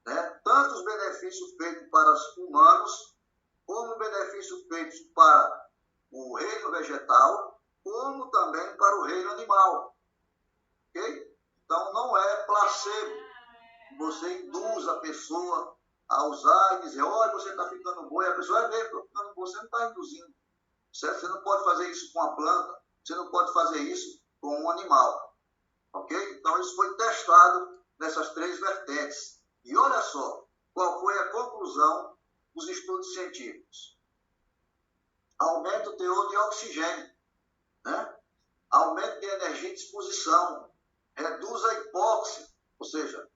né? Tanto os benefícios feitos para os humanos, como benefícios feitos para o reino vegetal, como também para o reino animal. Ok? Então, não é placebo. Você induz a pessoa a usar e dizer, olha, você está ficando bom, e a pessoa é mesmo, estou ficando bom, você não está induzindo, certo? Você não pode fazer isso com a planta, você não pode fazer isso com um animal, ok? Então, isso foi testado nessas 3 vertentes. E olha só, qual foi a conclusão dos estudos científicos? Aumenta o teor de oxigênio, né? Aumento de energia de disposição, reduz a hipóxia, ou seja,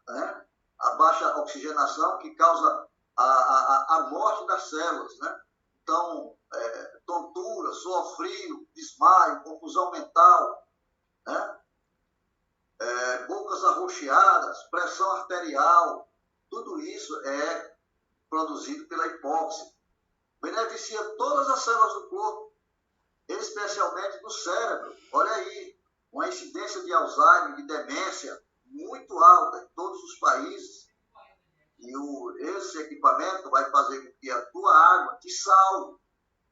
né, a baixa oxigenação que causa a morte das células, né? Então, tontura, suor frio, desmaio, confusão mental, né? Bocas arroxeadas, pressão arterial, tudo isso é produzido pela hipóxia. Beneficia todas as células do corpo, especialmente do cérebro. Olha aí, uma incidência de Alzheimer, de demência muito alta em todos os países. E esse equipamento vai fazer com que a tua água te salve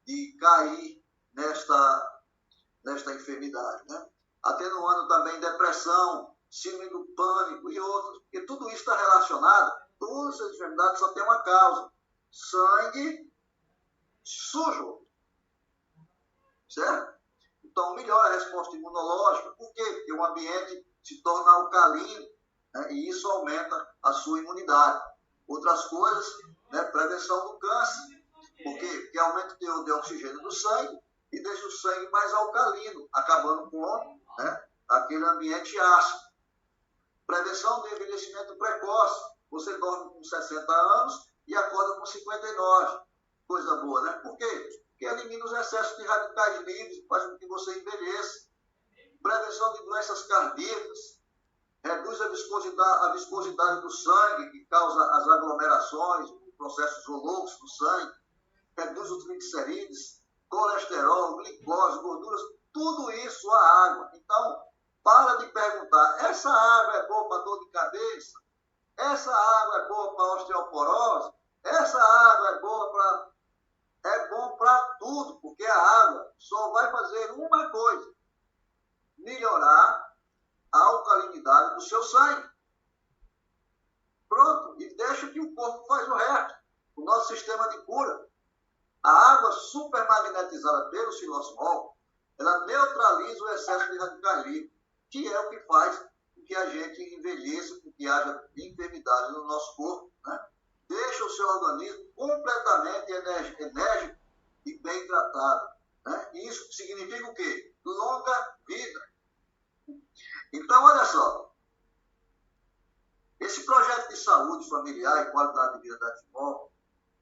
de cair nesta enfermidade, né? Atenuando também depressão, síndrome do pânico e outros, porque tudo isso está relacionado, todas as enfermidades só tem uma causa: sangue sujo, certo? Então, melhora a resposta imunológica. Por quê? Porque o ambiente se torna alcalino, né? E isso aumenta a sua imunidade. Outras coisas, né? Prevenção do câncer. Por quê? Porque aumenta o teor de oxigênio do sangue e deixa o sangue mais alcalino, acabando com, né, aquele ambiente ácido. Prevenção do envelhecimento precoce. Você dorme com 60 anos e acorda com 59. Coisa boa, né? Por quê? Porque elimina os excessos de radicais livres, faz com que você envelheça. Prevenção de doenças cardíacas, reduz a viscosidade do sangue, que causa as aglomerações, processos zoológicos do sangue, reduz os triglicerídeos, colesterol, glicose, gorduras, tudo isso a água. Então, para de perguntar, essa água é boa para dor de cabeça? Essa água é boa para osteoporose? Essa água é boa para... É bom para tudo, porque a água só vai fazer uma coisa: melhorar a alcalinidade do seu sangue. Pronto, e deixa que o corpo faz o resto. O nosso sistema de cura. A água supermagnetizada pelo xilosmol, ela neutraliza o excesso de radicais livres, que é o que faz com que a gente envelheça, com que haja enfermidade no nosso corpo, né? Deixa o seu organismo completamente enérgico e bem tratado, né? Isso significa o quê? Longa vida. Então, olha só. Esse projeto de saúde familiar e qualidade de vida da Timor,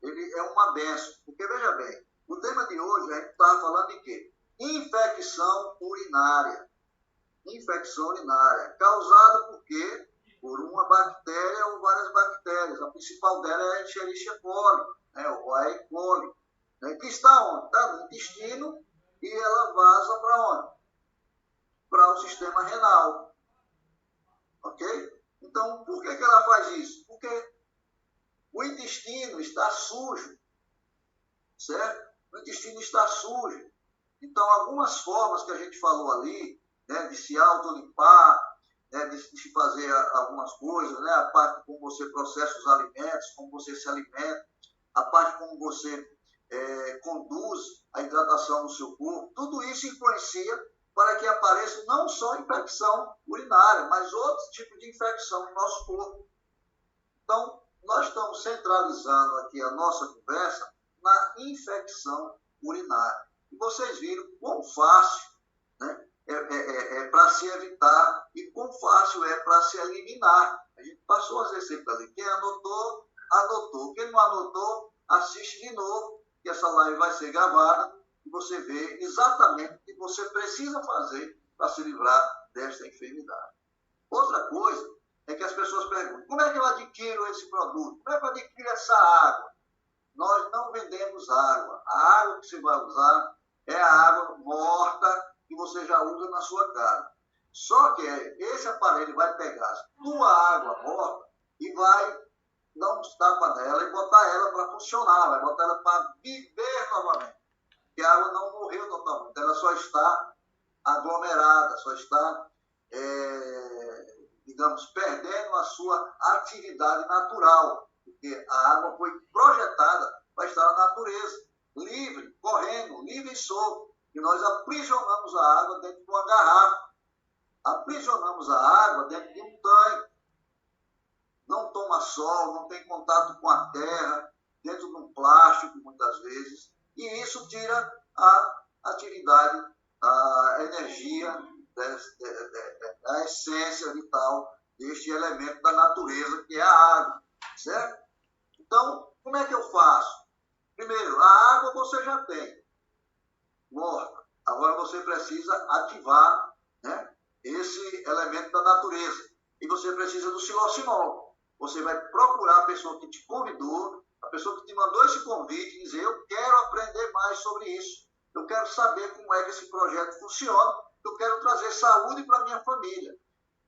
ele é uma benção. Porque, veja bem, o tema de hoje a gente está falando de quê? Infecção urinária. Infecção urinária. Causada por quê? Por uma bactéria ou várias bactérias. A principal dela é a Escherichia coli, né, ou a E. coli, né, que está onde? Está no intestino e ela vaza para onde? Para o sistema renal. Ok? Então, por que ela faz isso? Porque o intestino está sujo, certo? O intestino está sujo. Então, algumas formas que a gente falou ali, né, de se autolimpar, né, de se fazer algumas coisas, né, a parte como você processa os alimentos, como você se alimenta, a parte como você conduz a hidratação do seu corpo, tudo isso influencia para que apareça não só infecção urinária, mas outros tipos de infecção no nosso corpo. Então, nós estamos centralizando aqui a nossa conversa na infecção urinária. E vocês viram quão fácil, né, é para se evitar e quão fácil é para se eliminar. A gente passou as receitas ali. Quem anotou, anotou. Quem não anotou, assiste de novo, que essa live vai ser gravada e você vê exatamente o que você precisa fazer para se livrar desta enfermidade. Outra coisa é que as pessoas perguntam, como é que eu adquiro esse produto? Como é que eu adquiro essa água? Nós não vendemos água. A água que você vai usar é a água morta que você já usa na sua casa. Só que esse aparelho vai pegar a tua água morta e vai dar uns tapas nela e botar ela para funcionar, vai botar ela para viver novamente. Porque a água não morreu totalmente, ela só está aglomerada, só está, digamos, perdendo a sua atividade natural. porque a água foi projetada para estar na natureza, livre, correndo, livre e solto. E nós aprisionamos a água dentro de uma garrafa, aprisionamos a água dentro de um tanque. Não toma sol, não tem contato com a terra, dentro de um plástico, muitas vezes. E isso tira a atividade, a energia, a essência vital deste elemento da natureza, que é a água, certo? Então, como é que eu faço? Primeiro, a água você já tem, morta. Agora você precisa ativar, né, esse elemento da natureza. E você precisa do silocinol. Você vai procurar a pessoa que te convidou, a pessoa que te mandou esse convite, e dizer: eu quero aprender mais sobre isso. Eu quero saber como é que esse projeto funciona. Eu quero trazer saúde para a minha família.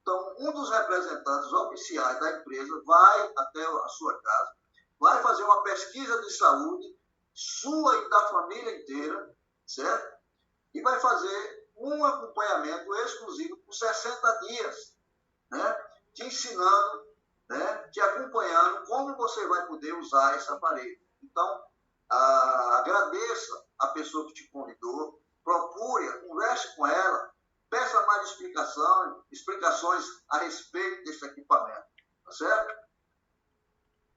Então, um dos representantes oficiais da empresa vai até a sua casa, vai fazer uma pesquisa de saúde, sua e da família inteira, certo? E vai fazer um acompanhamento exclusivo por 60 dias, né? Te ensinando, né? Te acompanhando como você vai poder usar esse aparelho. Então, agradeça a pessoa que te convidou, procure, converse com ela, peça mais explicações a respeito desse equipamento, tá certo?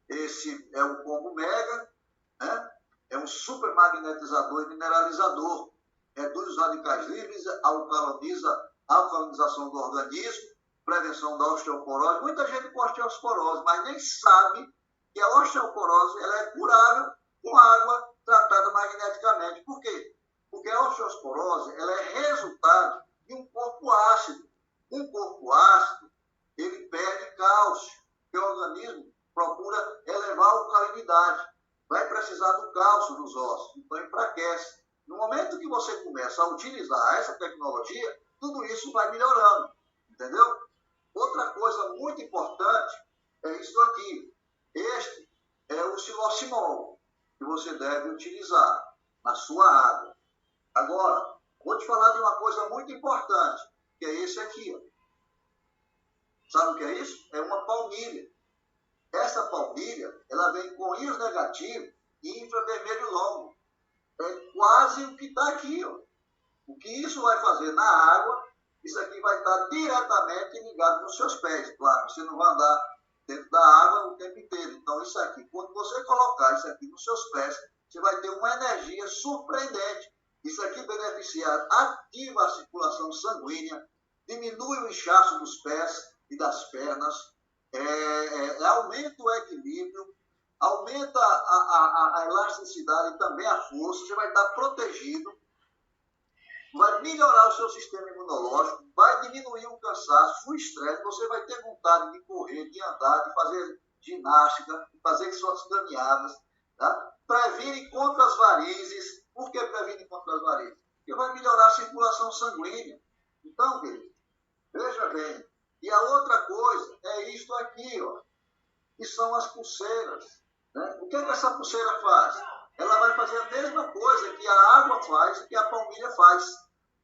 Esse é o combo Mega, né? É um supermagnetizador e mineralizador, reduz os radicais livres, alcaliniza a alcalinização do organismo, prevenção da osteoporose. Muita gente com osteoporose, mas nem sabe que a osteoporose ela é curável com água tratada magneticamente. Por quê? Porque a osteoporose ela é resultado de um corpo ácido. Um corpo ácido, ele perde cálcio, porque o organismo procura elevar a alcalinidade. Vai precisar do cálcio nos ossos, então enfraquece. No momento que você começa a utilizar essa tecnologia, tudo isso vai melhorando, entendeu? Outra coisa muito importante é isso aqui. Este é o silocinol que você deve utilizar na sua água. Agora, vou te falar de uma coisa muito importante, que é esse aqui. Ó. Sabe o que é isso? É uma palmilha. Essa palmilha, ela vem com íons negativos e infravermelho longo. É quase o que está aqui. Ó. O que isso vai fazer na água, isso aqui vai estar diretamente ligado nos seus pés. Claro, você não vai andar dentro da água o tempo inteiro. Então, isso aqui, quando você colocar isso aqui nos seus pés, você vai ter uma energia surpreendente. Isso aqui beneficia, ativa a circulação sanguínea, diminui o inchaço dos pés e das pernas, aumenta o equilíbrio, aumenta a elasticidade e também a força. Você vai estar protegido, vai melhorar o seu sistema imunológico, vai diminuir o cansaço, o estresse. Você vai ter vontade de correr, de andar, de fazer ginástica, de fazer suas caminhadas, tá? Previne contra as varizes. Por que previne contra as varizes? Porque vai melhorar a circulação sanguínea. Então, querido, veja bem. E a outra coisa é isto aqui, ó, que são as pulseiras. Né? O que essa pulseira faz? Ela vai fazer a mesma coisa que a água faz e que a palmilha faz,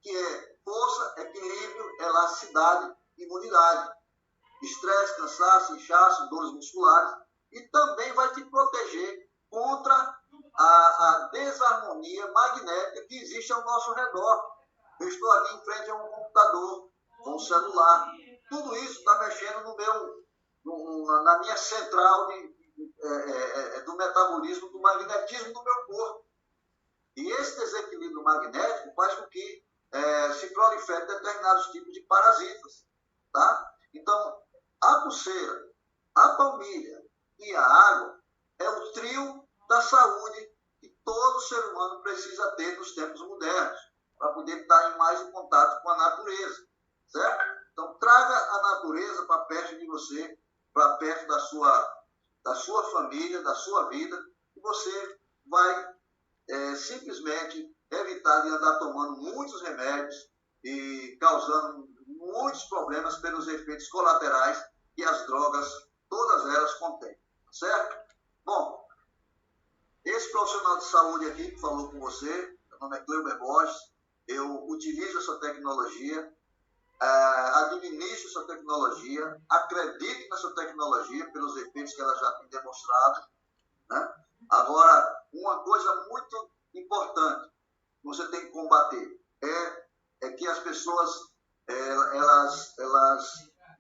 que é força, equilíbrio, elasticidade, imunidade, estresse, cansaço, inchaço, dores musculares, e também vai te proteger contra a desarmonia magnética que existe ao nosso redor. Eu estou aqui em frente a um computador, com um celular. Tudo isso está mexendo na minha central do metabolismo, do magnetismo do meu corpo. E esse desequilíbrio magnético faz com que se proliferem determinados tipos de parasitas. Tá? Então, a pulseira, a palmilha e a água é o trio da saúde que todo ser humano precisa ter nos tempos modernos, para poder estar mais em contato com a natureza. Certo? Então, traga a natureza para perto de você, para perto da sua família, da sua vida, e você vai simplesmente evitar de andar tomando muitos remédios e causando muitos problemas pelos efeitos colaterais que as drogas, todas elas, contêm. Certo? Bom, esse profissional de saúde aqui que falou com você, meu nome é Cleuber Borges, eu utilizo essa tecnologia. administre essa tecnologia, acredite nessa tecnologia pelos efeitos que ela já tem demonstrado, né? Agora, uma coisa muito importante que você tem que combater é que as pessoas elas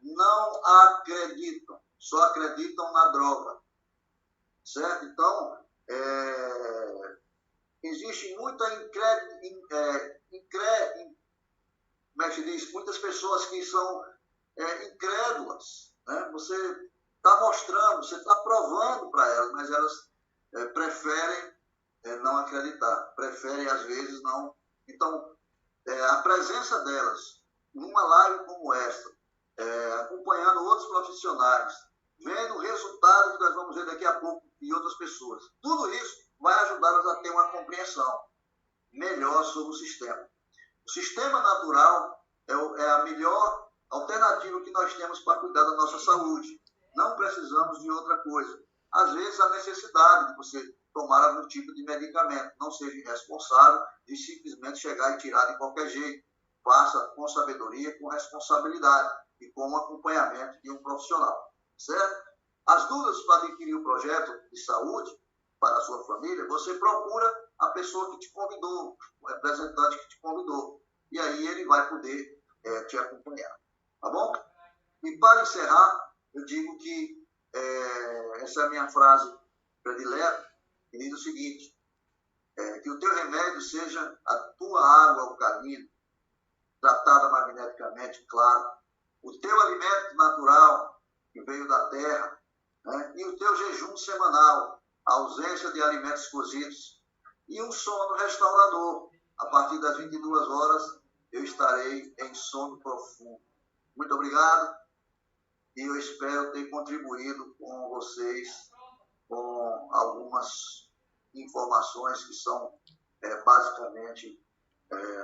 não acreditam, só acreditam na droga, certo? Então, existe muita como é que se diz? Muitas pessoas que são incrédulas, né? Você está mostrando, você está provando para elas, mas elas preferem não acreditar, preferem às vezes não. Então, a presença delas numa live como esta, acompanhando outros profissionais, vendo o resultado que nós vamos ver daqui a pouco e outras pessoas, tudo isso vai ajudá-las a ter uma compreensão melhor sobre o sistema. O sistema natural é a melhor alternativa que nós temos para cuidar da nossa saúde. Não precisamos de outra coisa. Às vezes, a necessidade de você tomar algum tipo de medicamento. Não seja irresponsável de simplesmente chegar e tirar de qualquer jeito. Faça com sabedoria, com responsabilidade e com o acompanhamento de um profissional. Certo? As dúvidas para adquirir o projeto de saúde para a sua família, você procura a pessoa que te convidou, o representante que te convidou. E aí ele vai poder te acompanhar. Tá bom? E para encerrar, eu digo que essa é a minha frase predileta, que diz o seguinte, que o teu remédio seja a tua água alcalina, tratada magneticamente, claro, o teu alimento natural, que veio da terra, né? E o teu jejum semanal, a ausência de alimentos cozidos, e um sono restaurador. A partir das 22 horas, eu estarei em sono profundo. Muito obrigado, e eu espero ter contribuído com vocês com algumas informações que são basicamente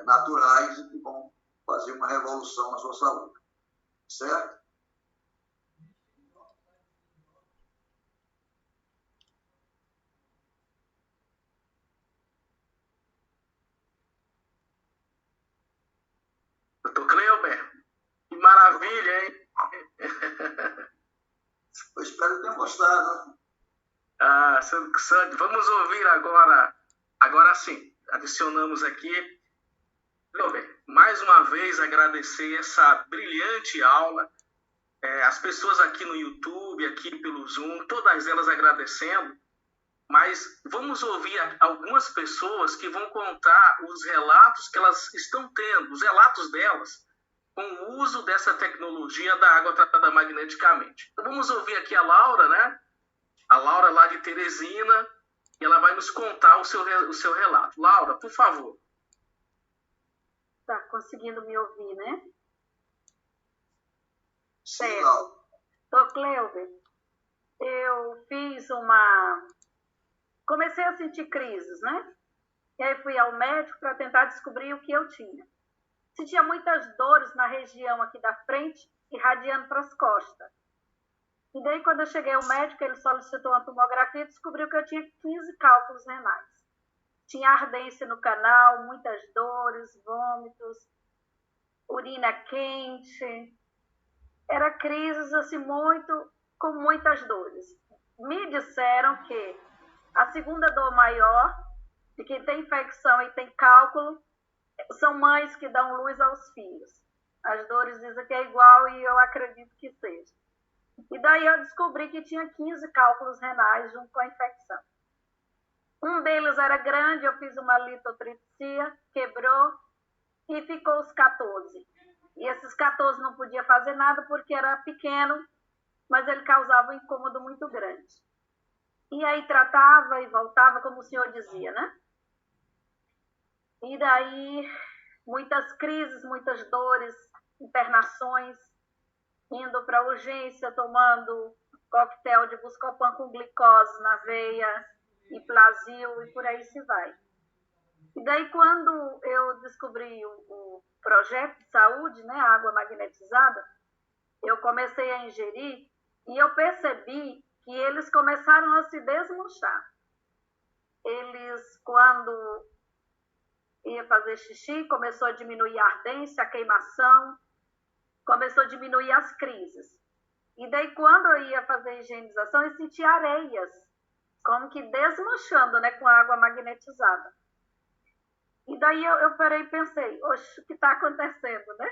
naturais e que vão fazer uma revolução na sua saúde. Certo? Doutor Cleuber, que maravilha, hein? Eu espero que tenham gostado. Vamos ouvir agora sim, adicionamos aqui. Cleuber, mais uma vez agradecer essa brilhante aula, as pessoas aqui no YouTube, aqui pelo Zoom, todas elas agradecendo, mas vamos ouvir algumas pessoas que vão contar os relatos que elas estão tendo, os relatos delas, com o uso dessa tecnologia da água tratada magneticamente. Então vamos ouvir aqui a Laura, né? A Laura lá de Teresina, e ela vai nos contar o seu relato. Laura, por favor. Tá conseguindo me ouvir, né? Sim, Laura. Doutor Cleuber, eu comecei a sentir crises, né? E aí fui ao médico para tentar descobrir o que eu tinha. Sentia muitas dores na região aqui da frente, irradiando para as costas. E daí, quando eu cheguei ao médico, ele solicitou uma tomografia e descobriu que eu tinha 15 cálculos renais. Tinha ardência no canal, muitas dores, vômitos, urina quente. Era crises, assim, com muitas dores. Me disseram que a segunda dor maior, de quem tem infecção e tem cálculo, são mães que dão luz aos filhos. As dores dizem que é igual e eu acredito que seja. E daí eu descobri que tinha 15 cálculos renais junto com a infecção. Um deles era grande, eu fiz uma litotripsia, quebrou e ficou os 14. E esses 14 não podia fazer nada porque era pequeno, mas ele causava um incômodo muito grande. E aí tratava e voltava, como o senhor dizia, né? E daí muitas crises, muitas dores, internações, indo para a urgência, tomando coquetel de Buscopan com glicose na veia, e Plasil, e por aí se vai. E daí, quando eu descobri o projeto de saúde, né, a água magnetizada, eu comecei a ingerir e eu percebi que eles começaram a se desmanchar. Eles, quando ia fazer xixi, começou a diminuir a ardência, a queimação, começou a diminuir as crises. E daí, quando eu ia fazer a higienização, eu sentia areias, como que desmanchando, né, com a água magnetizada. E daí eu parei e pensei, oxe, o que está acontecendo, né?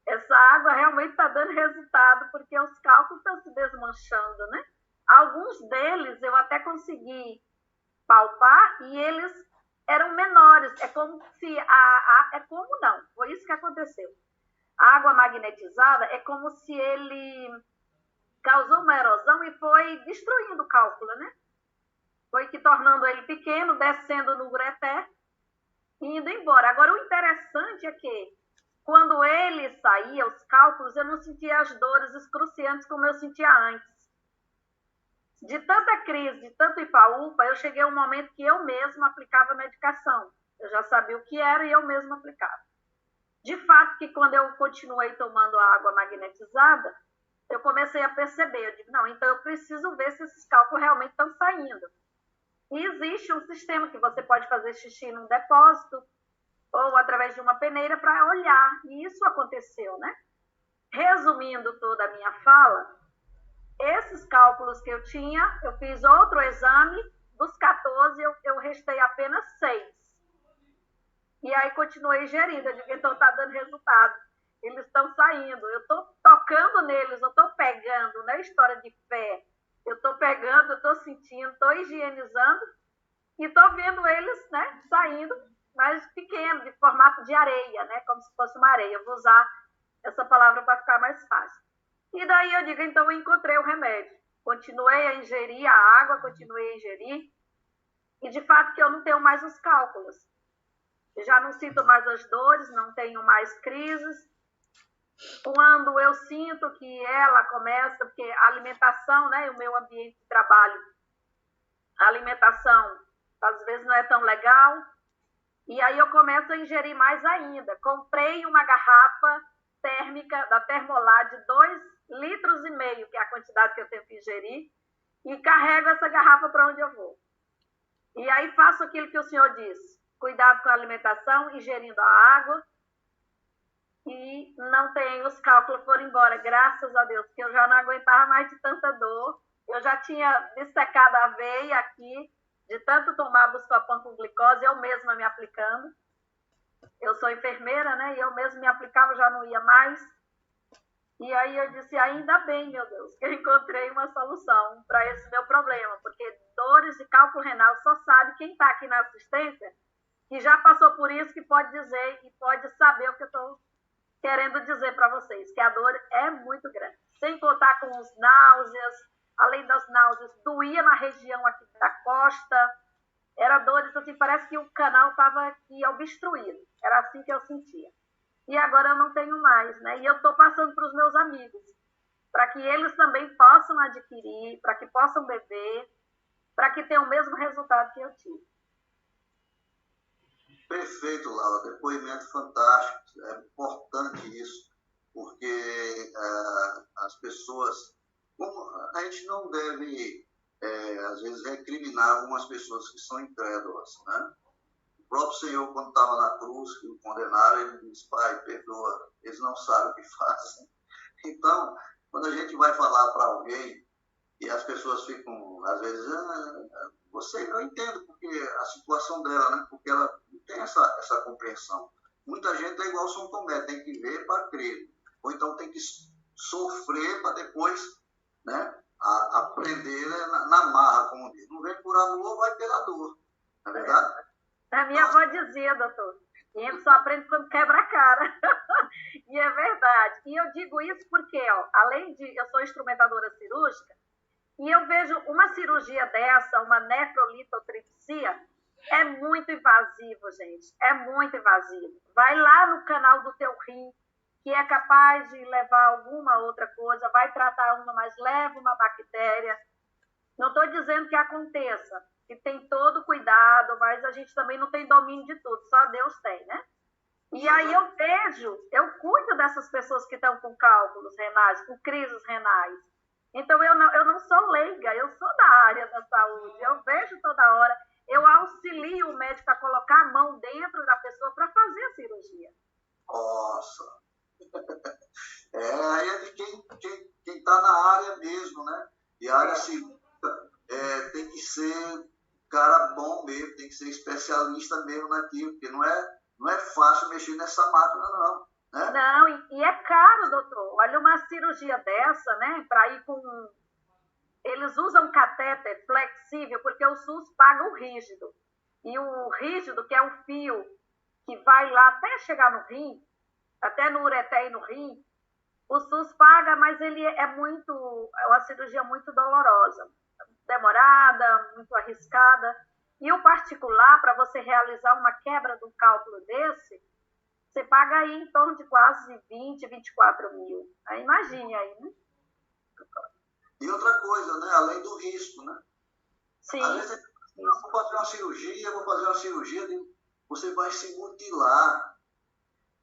Essa água realmente está dando resultado, porque os cálculos estão se desmanchando, né? Alguns deles eu até consegui palpar e eles eram menores. É como se é como não, foi isso que aconteceu. A água magnetizada é como se ele causou uma erosão e foi destruindo o cálculo, né? Foi que tornando ele pequeno, descendo no ureter e indo embora. Agora, o interessante é que quando ele saía, os cálculos, eu não sentia as dores excruciantes como eu sentia antes. De tanta crise, de tanto ipa-upa, eu cheguei a um momento que eu mesma aplicava medicação. Eu já sabia o que era e eu mesma aplicava. De fato, que quando eu continuei tomando a água magnetizada, eu comecei a perceber. Eu digo, não, então eu preciso ver se esses cálculos realmente estão saindo. E existe um sistema que você pode fazer xixi num depósito ou através de uma peneira para olhar. E isso aconteceu, né? Resumindo toda a minha fala, esses cálculos que eu tinha, eu fiz outro exame, dos 14 eu restei apenas 6. E aí continuei gerindo, eu digo, então está dando resultado. Eles estão saindo, eu estou tocando neles, eu estou pegando, não é história de fé. Eu estou pegando, eu estou sentindo, estou higienizando e estou vendo eles, né, saindo, mas pequeno, de formato de areia, né, como se fosse uma areia. Eu vou usar essa palavra para ficar mais fácil. E daí eu digo, então eu encontrei o remédio. Continuei a ingerir a água, continuei a ingerir. E de fato que eu não tenho mais os cálculos. Eu já não sinto mais as dores, não tenho mais crises. Quando eu sinto que ela começa, porque a alimentação, né, o meu ambiente de trabalho, a alimentação às vezes não é tão legal, e aí eu começo a ingerir mais ainda. Comprei uma garrafa térmica da Termolar de 2,5 litros, que é a quantidade que eu tenho que ingerir, e carrego essa garrafa para onde eu vou. E aí faço aquilo que o senhor disse, cuidado com a alimentação, ingerindo a água, e não tenho, os cálculos foram embora, graças a Deus, porque eu já não aguentava mais de tanta dor. Eu já tinha dessecado a veia aqui, de tanto tomar Buscopan com glicose, eu mesma me aplicando. Eu sou enfermeira, né, e eu mesma me aplicava, já não ia mais. E aí eu disse, ainda bem, meu Deus, que eu encontrei uma solução para esse meu problema, porque dores de cálculo renal só sabe quem está aqui na assistência, que já passou por isso, que pode dizer e pode saber o que eu estou querendo dizer para vocês, que a dor é muito grande. Sem contar com os náuseas, além das náuseas, doía na região aqui da costa, era dores assim, parece que o canal estava aqui obstruído, era assim que eu sentia. E agora eu não tenho mais, né? E eu estou passando para os meus amigos, para que eles também possam adquirir, para que possam beber, para que tenham o mesmo resultado que eu tive. Perfeito, Laura. Depoimento fantástico. É importante isso, porque as pessoas... a gente não deve, às vezes, recriminar algumas pessoas que são incrédulas, né? O próprio Senhor, quando estava na cruz, que o condenaram, ele disse, Pai, perdoa, eles não sabem o que fazem. Então, quando a gente vai falar para alguém e as pessoas ficam, às vezes, você não entende porque a situação dela, né? Porque ela não tem essa compreensão. Muita gente é igual São Tomé, tem que ver para crer. Ou então tem que sofrer para depois, né, aprender, né, na marra, como diz. Não vem por amor, vai pela dor. Não é verdade? A minha avó dizia, doutor, que a gente só aprende quando quebra a cara. E é verdade. E eu digo isso porque, ó, além de eu sou instrumentadora cirúrgica, e eu vejo uma cirurgia dessa, uma nefrolitotripsia, é muito invasivo, gente. É muito invasivo. Vai lá no canal do teu rim, que é capaz de levar alguma outra coisa, vai tratar uma, mas leva uma bactéria. Não estou dizendo que aconteça, que tem todo cuidado, mas a gente também não tem domínio de tudo, só Deus tem, né? E aí eu vejo, eu cuido dessas pessoas que estão com cálculos renais, com crises renais. Então eu não sou leiga, eu sou da área da saúde, eu vejo toda hora, eu auxilio o médico a colocar a mão dentro da pessoa para fazer a cirurgia. Nossa! área cirúrgica tem que ser cara bom mesmo, tem que ser especialista mesmo naquilo, porque não é fácil mexer nessa máquina, não. Né? Não, e é caro, doutor. Olha, uma cirurgia dessa, né, para ir com... Eles usam catéter flexível, porque o SUS paga o rígido. E o rígido, que é o fio que vai lá até chegar no rim, até no ureter e no rim, o SUS paga, mas ele é uma cirurgia muito dolorosa, demorada, muito arriscada. E o particular, para você realizar uma quebra do cálculo desse, você paga aí em torno de quase 20, 24 mil. Aí imagine aí, né? E outra coisa, né? Além do risco, né? Sim. Às vezes, eu vou fazer uma cirurgia, você vai se mutilar.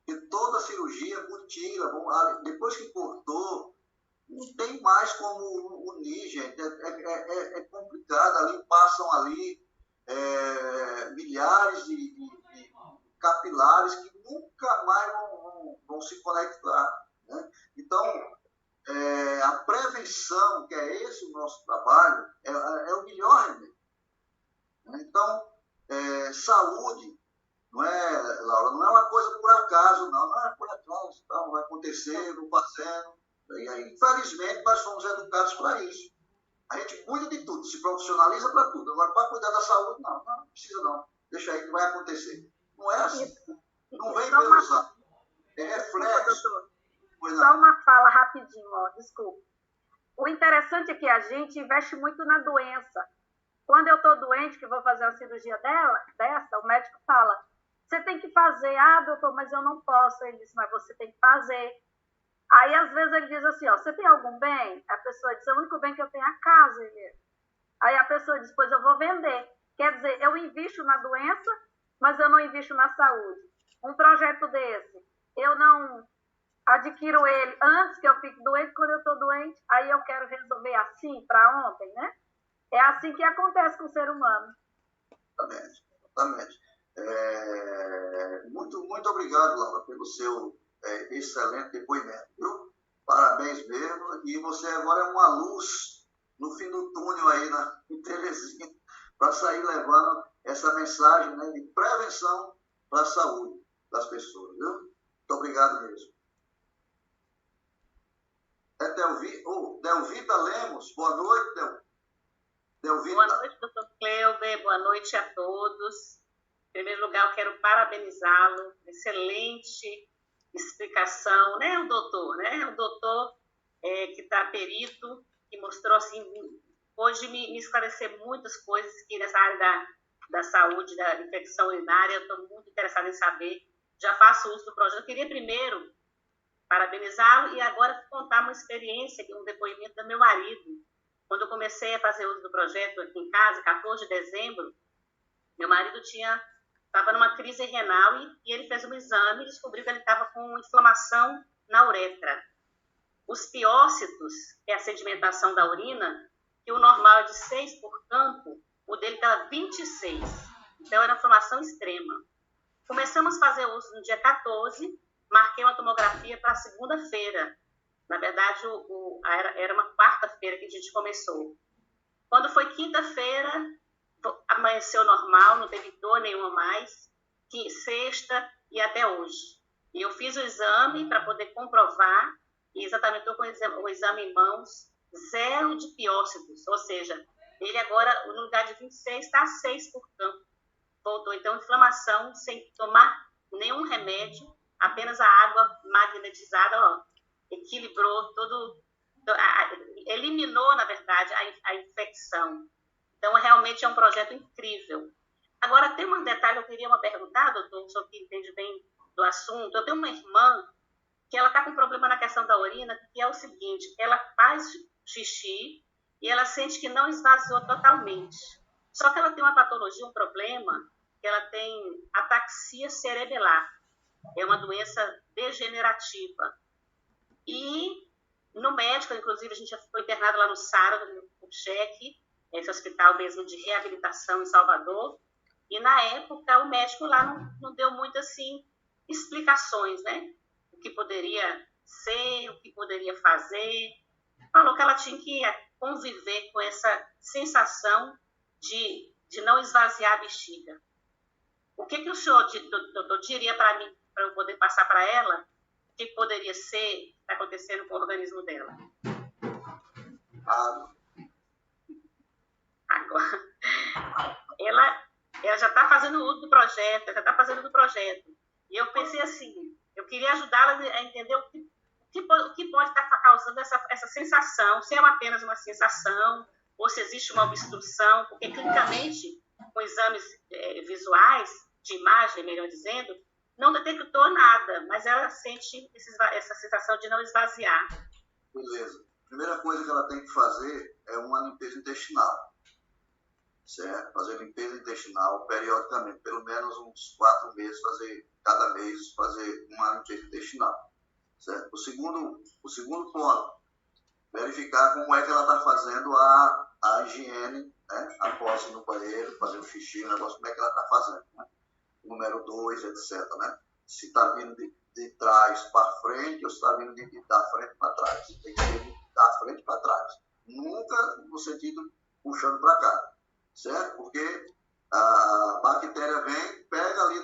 E toda cirurgia mutila. Depois que cortou, não tem mais como unir, gente. É complicado. Ali passam milhares de capilares que nunca mais vão se conectar. Né? Então, a prevenção, que é esse o nosso trabalho, é o melhor remédio. Então, saúde, não é, Laura, não é uma coisa por acaso, não é por acaso, tá? Vai acontecer, não fazendo. E aí, infelizmente, nós somos educados para isso. A gente cuida de tudo, se profissionaliza para tudo. Agora, para cuidar da saúde, não precisa não. Deixa aí que vai acontecer. Não é assim. Não vem pelos anos. É reflexo. Só uma fala rapidinho, desculpa. O interessante é que a gente investe muito na doença. Quando eu estou doente, que vou fazer uma cirurgia dessa, o médico fala, você tem que fazer. Ah, doutor, mas eu não posso. Ele diz, mas você tem que fazer. Aí, às vezes, ele diz assim, você tem algum bem? A pessoa diz, o único bem que eu tenho é a casa. Aí a pessoa diz, pois eu vou vender. Quer dizer, eu invisto na doença, mas eu não invisto na saúde. Um projeto desse, eu não adquiro ele antes que eu fique doente, quando eu estou doente, aí eu quero resolver assim, para ontem, né? É assim que acontece com o ser humano. Exatamente. Muito, muito obrigado, Laura, pelo seu excelente depoimento. Viu? Parabéns mesmo. E você agora é uma luz no fim do túnel aí em Teresina, para sair levando essa mensagem, né, de prevenção para a saúde das pessoas. Viu? Muito obrigado mesmo. Delvita Lemos, boa noite, Delvita. Boa noite, doutor Cleuber, boa noite a todos. Em primeiro lugar, eu quero parabenizá-lo, excelente explicação, né, o doutor, né? O doutor que está perito, que mostrou, assim, hoje me esclarecer muitas coisas que nessa área da saúde, da infecção urinária, eu estou muito interessada em saber, já faço uso do projeto. Eu queria primeiro parabenizá-lo e agora contar uma experiência, um depoimento do meu marido. Quando eu comecei a fazer uso do projeto aqui em casa, 14 de dezembro, meu marido estava numa crise renal e ele fez um exame e descobriu que ele estava com inflamação na uretra. Os piócitos, que é a sedimentação da urina, que o normal é de 6 por campo, o dele estava 26. Então, era inflamação extrema. Começamos a fazer uso no dia 14, marquei uma tomografia para a segunda-feira. Na verdade, era uma quarta-feira que a gente começou. Quando foi quinta-feira, amanheceu normal, não teve dor nenhuma mais, sexta e até hoje. E eu fiz o exame para poder comprovar, e exatamente estou com o exame em mãos, 0 de piócitos, ou seja, ele agora, no lugar de 26, está a 6 por campo. Voltou, então, inflamação, sem tomar nenhum remédio, apenas a água magnetizada, equilibrou eliminou, na verdade, a infecção. Então, realmente é um projeto incrível. Agora, tem um detalhe, eu queria perguntar, doutor, o senhor que entende bem do assunto. Eu tenho uma irmã que ela está com problema na questão da urina, que é o seguinte, ela faz xixi e ela sente que não esvaziou totalmente. Só que ela tem uma patologia, um problema, que ela tem ataxia cerebelar. É uma doença degenerativa. E no médico, inclusive, a gente já foi internado lá no SARA, no cheque, esse hospital mesmo de reabilitação em Salvador, e na época o médico lá não deu muito assim explicações, né? O que poderia ser, o que poderia fazer. Falou que ela tinha que conviver com essa sensação de não esvaziar a bexiga? O que o senhor, doutor, diria para mim, para eu poder passar para ela, o que poderia ser, está acontecendo com o organismo dela? Agora, ela já está fazendo uso do projeto, E eu pensei assim, eu queria ajudá-la a entender o que pode estar causando essa sensação, se é apenas uma sensação, ou se existe uma obstrução, porque clinicamente, com exames visuais, de imagem, melhor dizendo, não detectou nada, mas ela sente essa sensação de não esvaziar. Beleza. A primeira coisa que ela tem que fazer é uma limpeza intestinal. Certo? Fazer limpeza intestinal periodicamente, pelo menos uns 4 meses, cada mês fazer uma limpeza intestinal. Certo? O segundo ponto, verificar como é que ela está fazendo a higiene, né? Após ir no banheiro, fazer um xixi, um negócio, como é que ela está fazendo, né? Número 2, etc. Né? Se está vindo de trás para frente ou se está vindo da frente para trás. Tem que ser da frente para trás. Nunca no sentido puxando para cá. Certo? Porque a bactéria vem, pega ali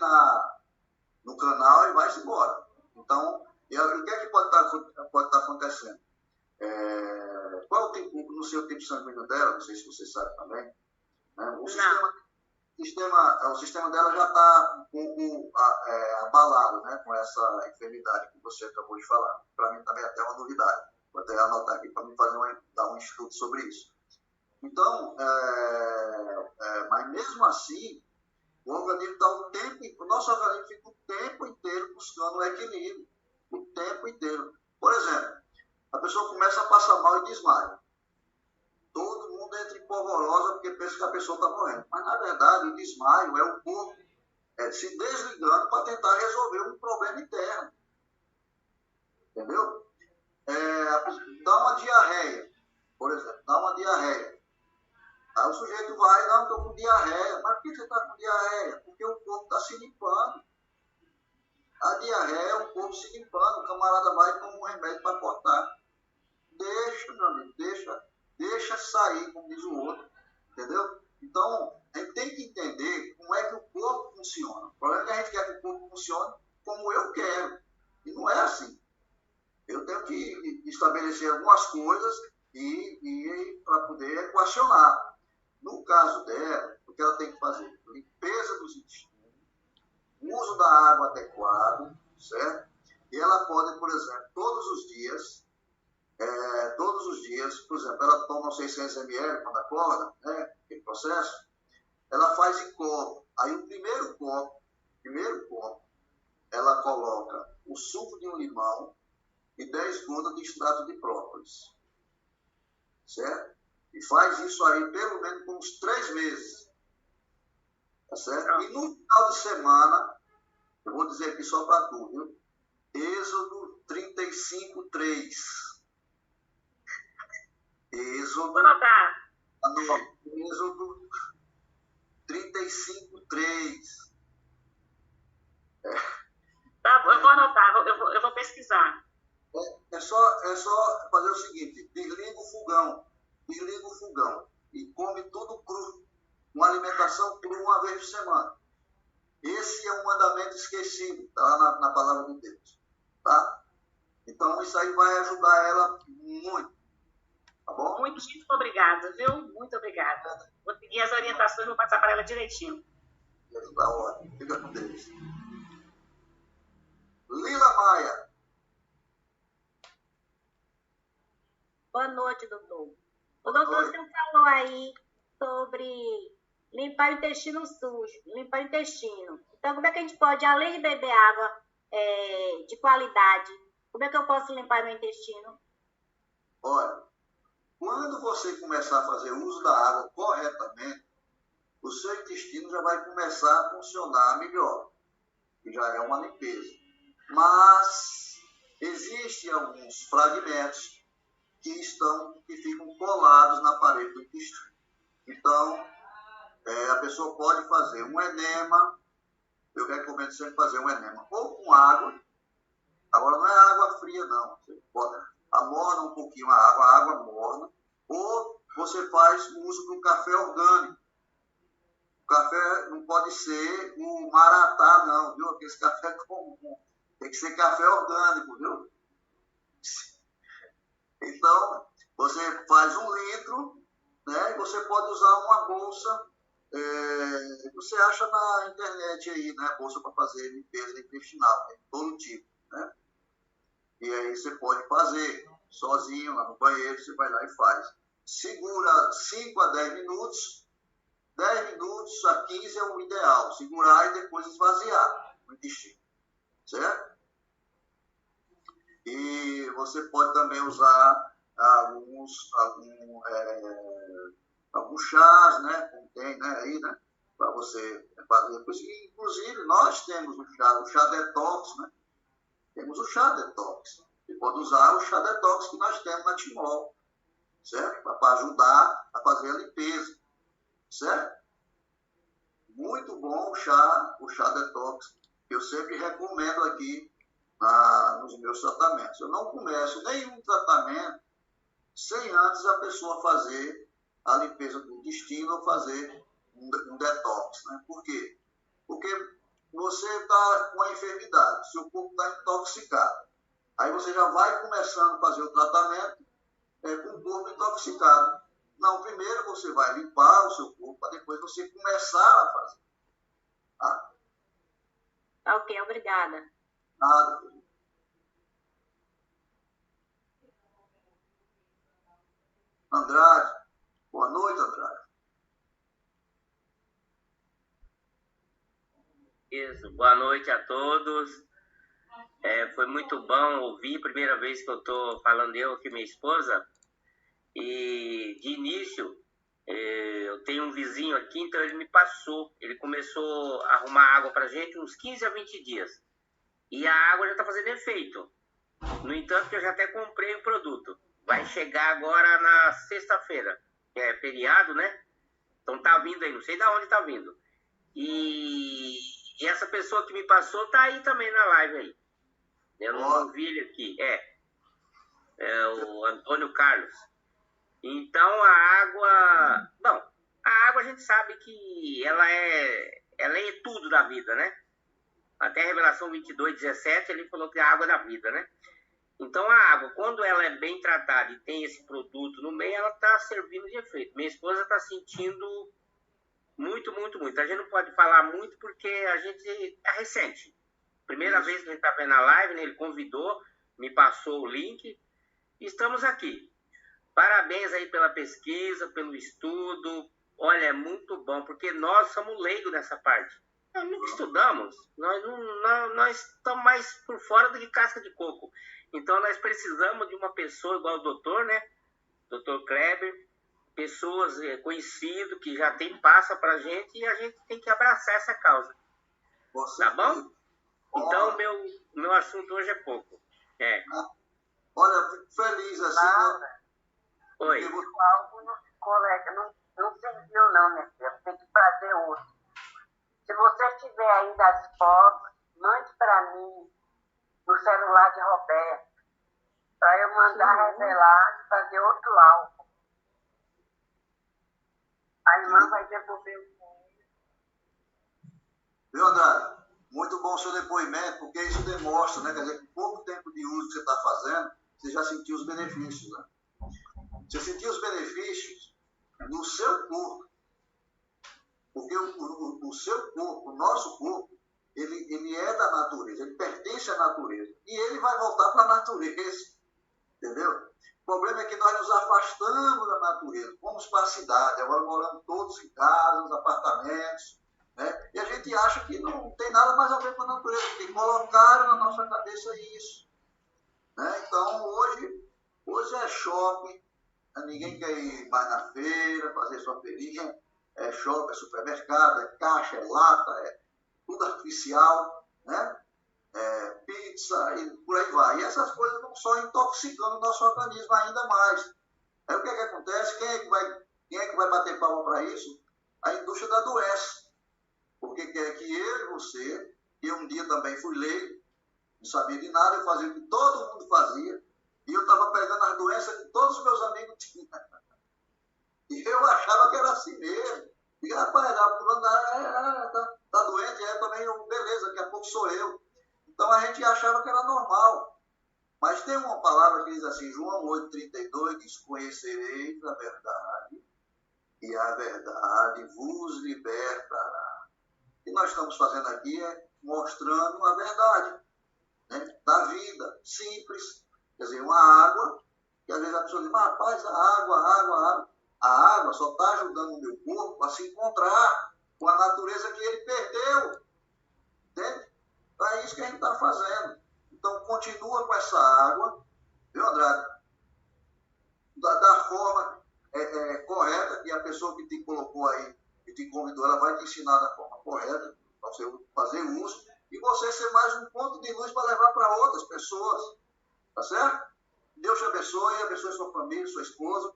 no canal e vai-se embora. Então, o que é que pode estar acontecendo? Qual é o tipo, no seu tipo sanguíneo dela? Não sei se você sabe também. Né? O sistema dela já está abalado, né? Com essa enfermidade que você acabou de falar. Para mim também é até uma novidade. Vou até anotar aqui para mim dar um estudo sobre isso. Então, mas mesmo assim, o organismo dá o nosso organismo fica o tempo inteiro buscando o equilíbrio. O tempo inteiro. Por exemplo, a pessoa começa a passar mal e desmaia. Todo mundo entra em polvorosa porque pensa que a pessoa está morrendo. Mas, na verdade, o desmaio é o corpo se desligando para tentar resolver um problema interno. Entendeu? Dá uma diarreia, por exemplo. Dá uma diarreia. Aí o sujeito vai, não, estou com diarreia. Mas por que você está com diarreia? Porque o corpo está se limpando. A diarreia é o corpo se limpando. O camarada vai e toma um remédio para cortar. Deixa, meu amigo, deixa sair, como diz o outro. Entendeu? Então, a gente tem que entender como é que o corpo funciona. O problema é que a gente quer que o corpo funcione como eu quero. E não é assim. Eu tenho que estabelecer algumas coisas e para poder equacionar. No caso dela, o que ela tem que fazer? Limpeza dos intestinos, uso da água adequado, certo? E ela pode, por exemplo, todos os dias, por exemplo, ela toma 600 ml quando acorda, né? Aquele processo, ela faz em copo. Aí o primeiro copo, ela coloca o suco de um limão e 10 gotas de extrato de própolis, certo? E faz isso aí pelo menos por uns 3 meses. Tá certo? E no final de semana, eu vou dizer aqui só para tu, viu? Êxodo 35:3. Êxodo 35:3. Tá, eu vou anotar, eu vou pesquisar. É só fazer o seguinte, desliga o fogão e come tudo cru, uma alimentação crua uma vez por semana. Esse é um mandamento esquecido, está lá na palavra de Deus. Tá? Então isso aí vai ajudar ela muito. Tá bom? Muito obrigada, viu? Muito obrigada. Vou seguir as orientações e vou passar para ela direitinho. Tá ótimo. Fica com Deus. Lila Maia. Boa noite, doutor. O doutor, o senhor falou aí sobre limpar o intestino sujo, limpar o intestino. Então, como é que a gente pode, além de beber água de qualidade, como é que eu posso limpar meu intestino? Olha, quando você começar a fazer uso da água corretamente, o seu intestino já vai começar a funcionar melhor, que já é uma limpeza. Mas existem alguns fragmentos que ficam colados na parede do intestino. Então, a pessoa pode fazer um enema, eu recomendo sempre fazer um enema, ou com água, agora não é água fria não, você pode amorna um pouquinho a água morna, Ou você faz uso de um café orgânico. O café não pode ser o maratá, não, viu? Aquele café comum. Tem que ser café orgânico, viu? Então, você faz 1 litro, né? E você pode usar uma bolsa, você acha na internet aí, né? Bolsa para fazer limpeza intestinal, tem todo tipo, né? E aí você pode fazer sozinho lá no banheiro, você vai lá e faz. Segura 5 a 10 minutos, 10 minutos a 15 é o ideal. Segurar e depois esvaziar o intestino, certo? E você pode também usar alguns chás, né? Como tem, né? Aí, né? Para você fazer. Inclusive, nós temos o chá detox, né? Temos o chá detox. Você pode usar o chá detox que nós temos na Timol, certo? Para ajudar a fazer a limpeza, certo? Muito bom o chá detox, que eu sempre recomendo aqui nos meus tratamentos. Eu não começo nenhum tratamento sem antes a pessoa fazer a limpeza do intestino ou fazer um detox, né? Por quê? Porque você está com a enfermidade, seu corpo está intoxicado. Aí você já vai começando a fazer o tratamento com o corpo intoxicado. Não, primeiro você vai limpar o seu corpo para depois você começar a fazer. Tá? Ok, obrigada. Nada. Andrade. Boa noite, Andrade. Isso, boa noite a todos. Foi muito bom ouvir, primeira vez que eu estou falando eu aqui, minha esposa. E de início, eu tenho um vizinho aqui, então ele me passou. Ele começou a arrumar água para a gente uns 15 a 20 dias. E a água já está fazendo efeito. No entanto, que eu já até comprei o produto. Vai chegar agora na sexta-feira, que é feriado, né? Então tá vindo aí, não sei de onde tá vindo. E essa pessoa que me passou tá aí também na live aí. Eu não vi ele aqui. É o Antônio Carlos. Então a água... Bom, a água a gente sabe que ela é tudo da vida, né? Até a Revelação 22:17 ele falou que a água é da vida, né? Então a água, quando ela é bem tratada e tem esse produto no meio, ela está servindo de efeito. Minha esposa está sentindo muito, muito, muito. A gente não pode falar muito porque a gente é recente. Primeira vez que a gente está vendo a live, né? Ele convidou, me passou o link e estamos aqui. Parabéns aí pela pesquisa, pelo estudo. Olha, é muito bom, porque nós somos leigos nessa parte. Nós nunca estudamos, nós estamos mais por fora do que casca de coco. Então nós precisamos de uma pessoa igual o doutor, né? Doutor Kleber, pessoas conhecidas que já passa para a gente e a gente tem que abraçar essa causa. Tá bom? Então meu assunto hoje é pouco. Olha, fico feliz assim, né? Oi. Algo não ficou legal, não serviu não, minha filha. Tem que fazer outro. Se você tiver ainda as fotos, mande para mim no celular de Roberto, para eu mandar revelar e fazer outro álbum. A irmã vai devolver o dinheiro. Viu, Andrade? Muito bom o seu depoimento, porque isso demonstra, né? Quer dizer, com pouco tempo de uso que você está fazendo, você já sentiu os benefícios, né? Você sentiu os benefícios no seu corpo. Porque o seu corpo, o nosso corpo, ele é da natureza, ele pertence à natureza. E ele vai voltar para a natureza. Entendeu? O problema é que nós nos afastamos da natureza, fomos para a cidade, agora moramos todos em casas, apartamentos, né? E a gente acha que não tem nada mais a ver com a natureza, porque colocaram na nossa cabeça isso. Né? Então, hoje é shopping, ninguém quer ir mais na feira, fazer sua feirinha. É shopping, é supermercado, é caixa, é lata, é tudo artificial, né? É pizza e por aí vai. E essas coisas vão só intoxicando o nosso organismo ainda mais. Aí o que é que acontece? Quem é que vai bater palma para isso? A indústria da doença. Porque quer que eu e você, que um dia também fui leigo, não sabia de nada, eu fazia o que todo mundo fazia, e eu estava pegando as doenças que todos os meus amigos tinham. palavra que diz assim, João 8,32 diz, conhecereis a verdade, e a verdade vos libertará. O que nós estamos fazendo aqui é mostrando a verdade, né, da vida, simples. Quer dizer, uma água, que às vezes a pessoa diz, mas rapaz, a água só está ajudando o meu corpo a se encontrar com a natureza que ele perdeu. Entende? É isso que a gente está fazendo. Então, continua com essa água, viu, Andrade? Da forma correta, que a pessoa que te colocou aí, que te convidou, ela vai te ensinar da forma correta, para você fazer uso, e você ser mais um ponto de luz para levar para outras pessoas. Tá certo? Deus te abençoe sua família, sua esposa.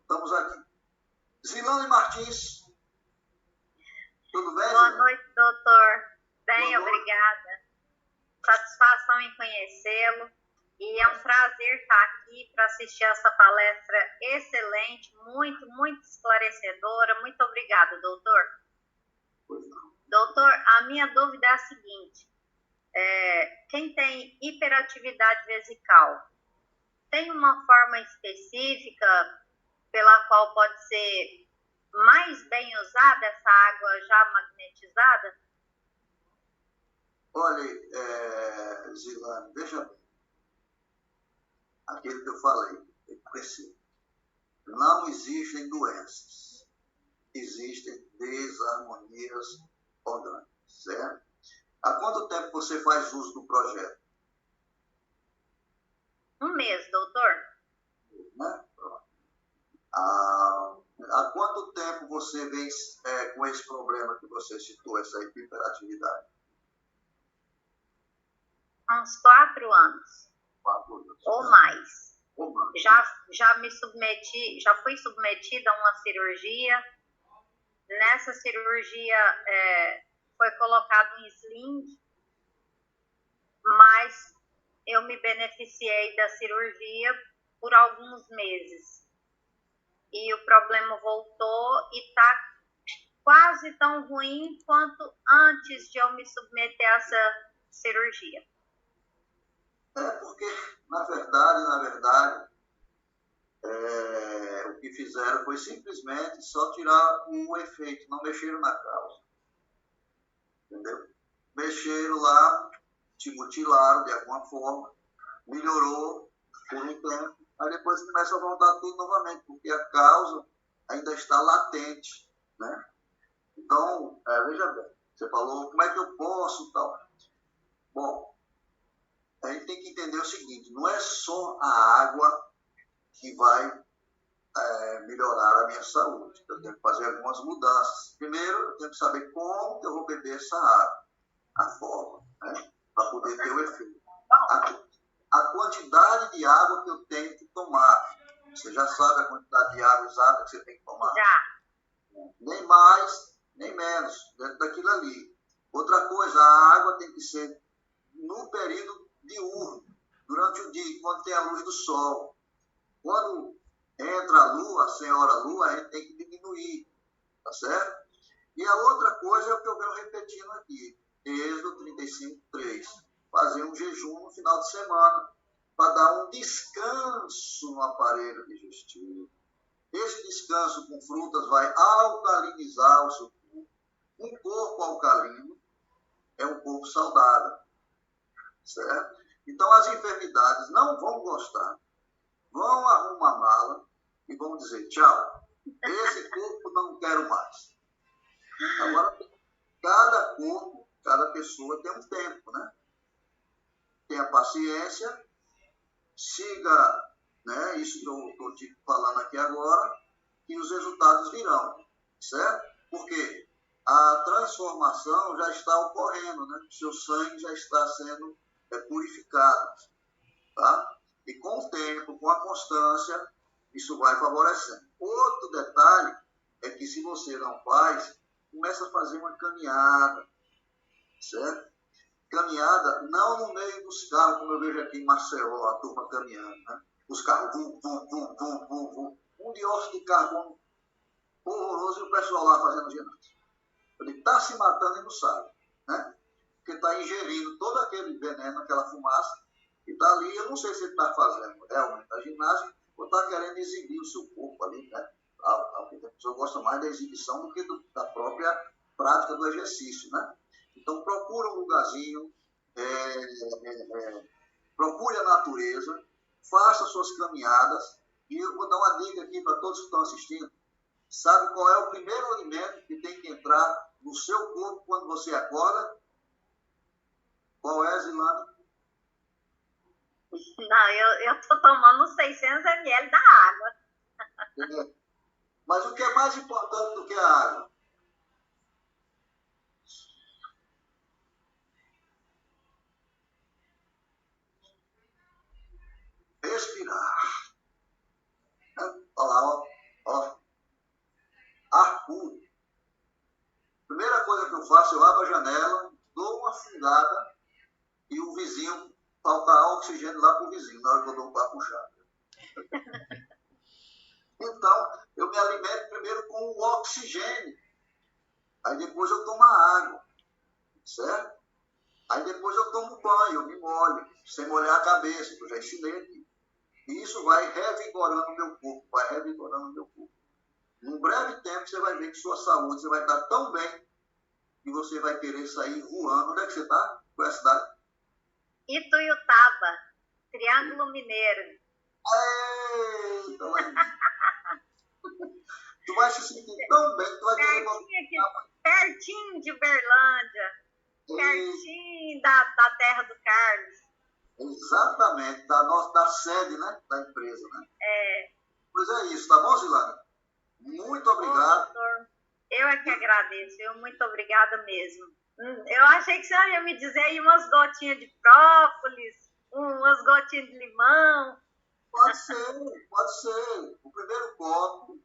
Estamos aqui. Zilane Martins. Tudo bem, Boa Zilane? noite, doutor. Bem, Boa noite. Obrigada. Satisfação em conhecê-lo. E é um prazer estar aqui para assistir essa palestra excelente, muito, muito esclarecedora. Muito obrigada, doutor. Doutor, a minha dúvida é a seguinte. Quem tem hiperatividade vesical, tem uma forma específica pela qual pode ser mais bem usada essa água já magnetizada? Olha, Zilane, veja bem. Aquilo que eu falei, tem que crescer. Não existem doenças. Existem desarmonias orgânicas, certo? Há quanto tempo você faz uso do projeto? 1 mês, doutor. Né? Pronto. Há quanto tempo você vem com esse problema que você citou, essa hiperatividade? Uns 4 anos. 4 anos. Ou né? mais. Ou mais. Já fui submetida a uma cirurgia. Nessa cirurgia foi colocado um sling, mas eu me beneficiei da cirurgia por alguns meses. E o problema voltou e está quase tão ruim quanto antes de eu me submeter a essa cirurgia. Porque, na verdade, o que fizeram foi simplesmente só tirar o efeito, não mexeram na causa. Entendeu? Mexeram lá, te mutilaram de alguma forma, melhorou por um tempo, aí depois começa a voltar tudo novamente, porque a causa ainda está latente, né? Então, veja bem, você falou, como é que eu posso tal? Bom, a gente tem que entender o seguinte, não é só a água que vai melhorar a minha saúde. Eu tenho que fazer algumas mudanças. Primeiro, eu tenho que saber como que eu vou beber essa água, a forma, né? Para poder ter o efeito. A quantidade de água que eu tenho que tomar. Você já sabe a quantidade de água exata que você tem que tomar? Já. Nem mais, nem menos, dentro daquilo ali. Outra coisa, a água tem que ser no período diurno, durante o dia, quando tem a luz do sol. Quando entra a lua, a senhora lua, a gente tem que diminuir, tá certo? E a outra coisa é o que eu venho repetindo aqui, Êxodo 35:3, fazer um jejum no final de semana, para dar um descanso no aparelho digestivo. Esse descanso com frutas vai alcalinizar o seu corpo. Um corpo alcalino é um corpo saudável, certo? Então as enfermidades não vão gostar, vão arrumar a mala e vão dizer tchau. Esse corpo não quero mais. Agora, cada corpo, cada pessoa tem um tempo, né? Tenha paciência, siga, né, isso que eu estou te falando aqui agora, e os resultados virão, certo? Porque a transformação já está ocorrendo, né? O seu sangue já está sendo purificado, tá? E com o tempo, com a constância, isso vai favorecendo. Outro detalhe é que se você não faz, começa a fazer uma caminhada, certo? Caminhada não no meio dos carros, como eu vejo aqui em Maceió, a turma caminhando, né? Os carros, um dióxido de carbono horroroso e o pessoal lá fazendo ginástica. Ele está se matando e não sabe, né? Porque está ingerindo todo aquele veneno, aquela fumaça, E está ali, eu não sei se ele está fazendo realmente a ginástica ou está querendo exibir o seu corpo ali, né? Porque a pessoa gosta mais da exibição do que da própria prática do exercício, né? Então, procura um lugarzinho, procure a natureza, faça suas caminhadas. E eu vou dar uma dica aqui para todos que estão assistindo. Sabe qual é o primeiro alimento que tem que entrar no seu corpo quando você acorda? Qual é, Zilane? Não, eu estou tomando 600 ml da água. Mas o que é mais importante do que a água? Respirar. Olha lá, ó. Ar puro. Primeira coisa que eu faço, eu abro a janela, dou uma fungada e o vizinho, falta oxigênio lá para o vizinho, na hora que eu dou um papo puxado. Então, eu me alimento primeiro com o oxigênio. Aí depois eu tomo a água. Certo? Aí depois eu tomo banho, eu me molho, sem molhar a cabeça, que eu já ensinei aqui. E isso vai revigorando o meu corpo, vai revigorando o meu corpo. Num breve tempo, você vai ver que sua saúde, você vai estar tão bem que você vai querer sair voando. Onde é que você está? Qual é a cidade? Ituiutaba, Triângulo Mineiro. Eita, tu vai se sentir tão bem, tu vai querer pertinho de Uberlândia, pertinho da terra do Carlos. Exatamente, da sede, né? Da empresa, né? É. Pois é isso, tá bom, Zilane? Muito obrigado. Doutor, eu é que agradeço, muito obrigada mesmo. Eu achei que você ia me dizer aí umas gotinhas de própolis, umas gotinhas de limão. Pode ser, pode ser. O primeiro copo,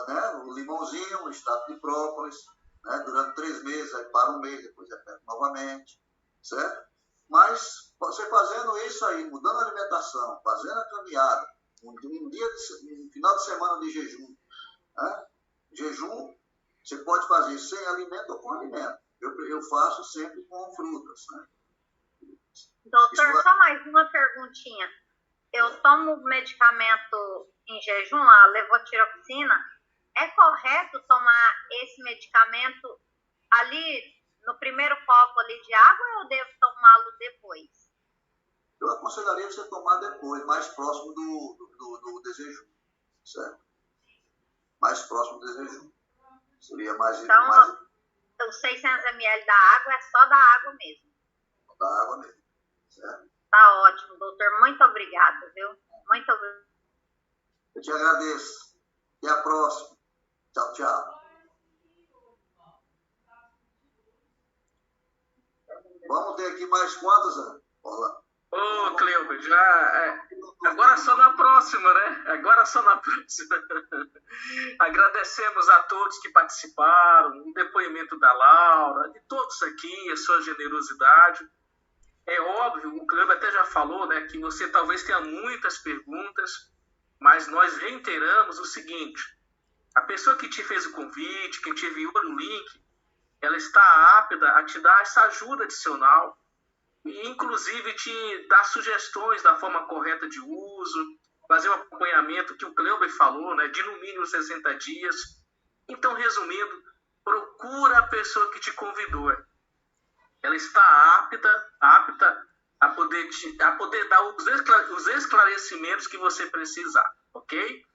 né? O limãozinho, o extrato de própolis, né? Durante 3 meses, aí para um mês, depois repete novamente, certo? Mas você fazendo isso aí, mudando a alimentação, fazendo a caminhada, um final de semana de jejum, né? Jejum, você pode fazer sem alimento ou com alimento. Eu faço sempre com frutas, né? Doutor, só mais uma perguntinha. Eu tomo medicamento em jejum, a levotiroxina. É correto tomar esse medicamento ali no primeiro copo ali de água ou eu devo tomá-lo depois? Eu aconselharia você tomar depois, mais próximo do desejo, certo? Mais próximo do desejo. Seria mais... Então, os 600 ml da água é só da água mesmo? Da água mesmo, certo? Tá ótimo, doutor. Muito obrigada, viu? Muito obrigada. Eu te agradeço. Até a próxima. Tchau, tchau. Vamos ter aqui mais quantas, Ana? Ô, Cleuber, agora só na próxima, né? Agora só na próxima. Agradecemos a todos que participaram, o depoimento da Laura, de todos aqui, a sua generosidade. É óbvio, o Cleuber até já falou, né, que você talvez tenha muitas perguntas, mas nós reiteramos o seguinte: a pessoa que te fez o convite, que te enviou o link, ela está apta a te dar essa ajuda adicional e, inclusive, te dar sugestões da forma correta de uso, fazer um acompanhamento que o Cleuber falou, né, de no mínimo 60 dias. Então, resumindo, procura a pessoa que te convidou. Ela está apta a poder dar os esclarecimentos que você precisar, ok?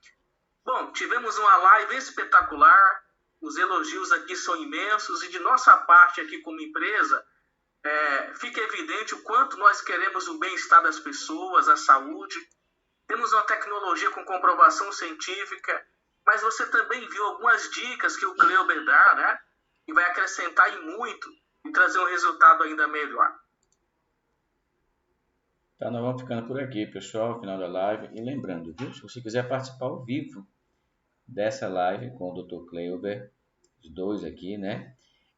Bom, tivemos uma live espetacular, os elogios aqui são imensos e de nossa parte aqui como empresa, fica evidente o quanto nós queremos o bem-estar das pessoas, a saúde. Temos uma tecnologia com comprovação científica, mas você também viu algumas dicas que o Cleuber dá, né? E vai acrescentar e muito e trazer um resultado ainda melhor. Tá, nós vamos ficando por aqui, pessoal, final da live. E lembrando, viu? Se você quiser participar ao vivo dessa live com o Dr. Cleuber, os dois aqui, né?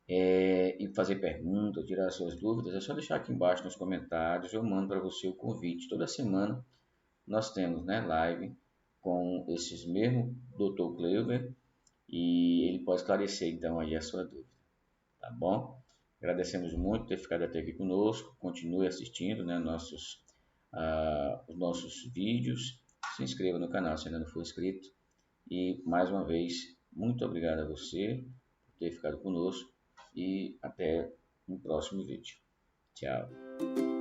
E fazer perguntas, tirar suas dúvidas, é só deixar aqui embaixo nos comentários. Eu mando para você o convite. Toda semana nós temos, né, live com esses mesmo Dr. Cleuber e ele pode esclarecer então aí a sua dúvida, tá bom? Agradecemos muito por ter ficado até aqui conosco. Continue assistindo, né, nossos os nossos vídeos, se inscreva no canal se ainda não for inscrito. E mais uma vez, muito obrigado a você por ter ficado conosco e até um próximo vídeo. Tchau.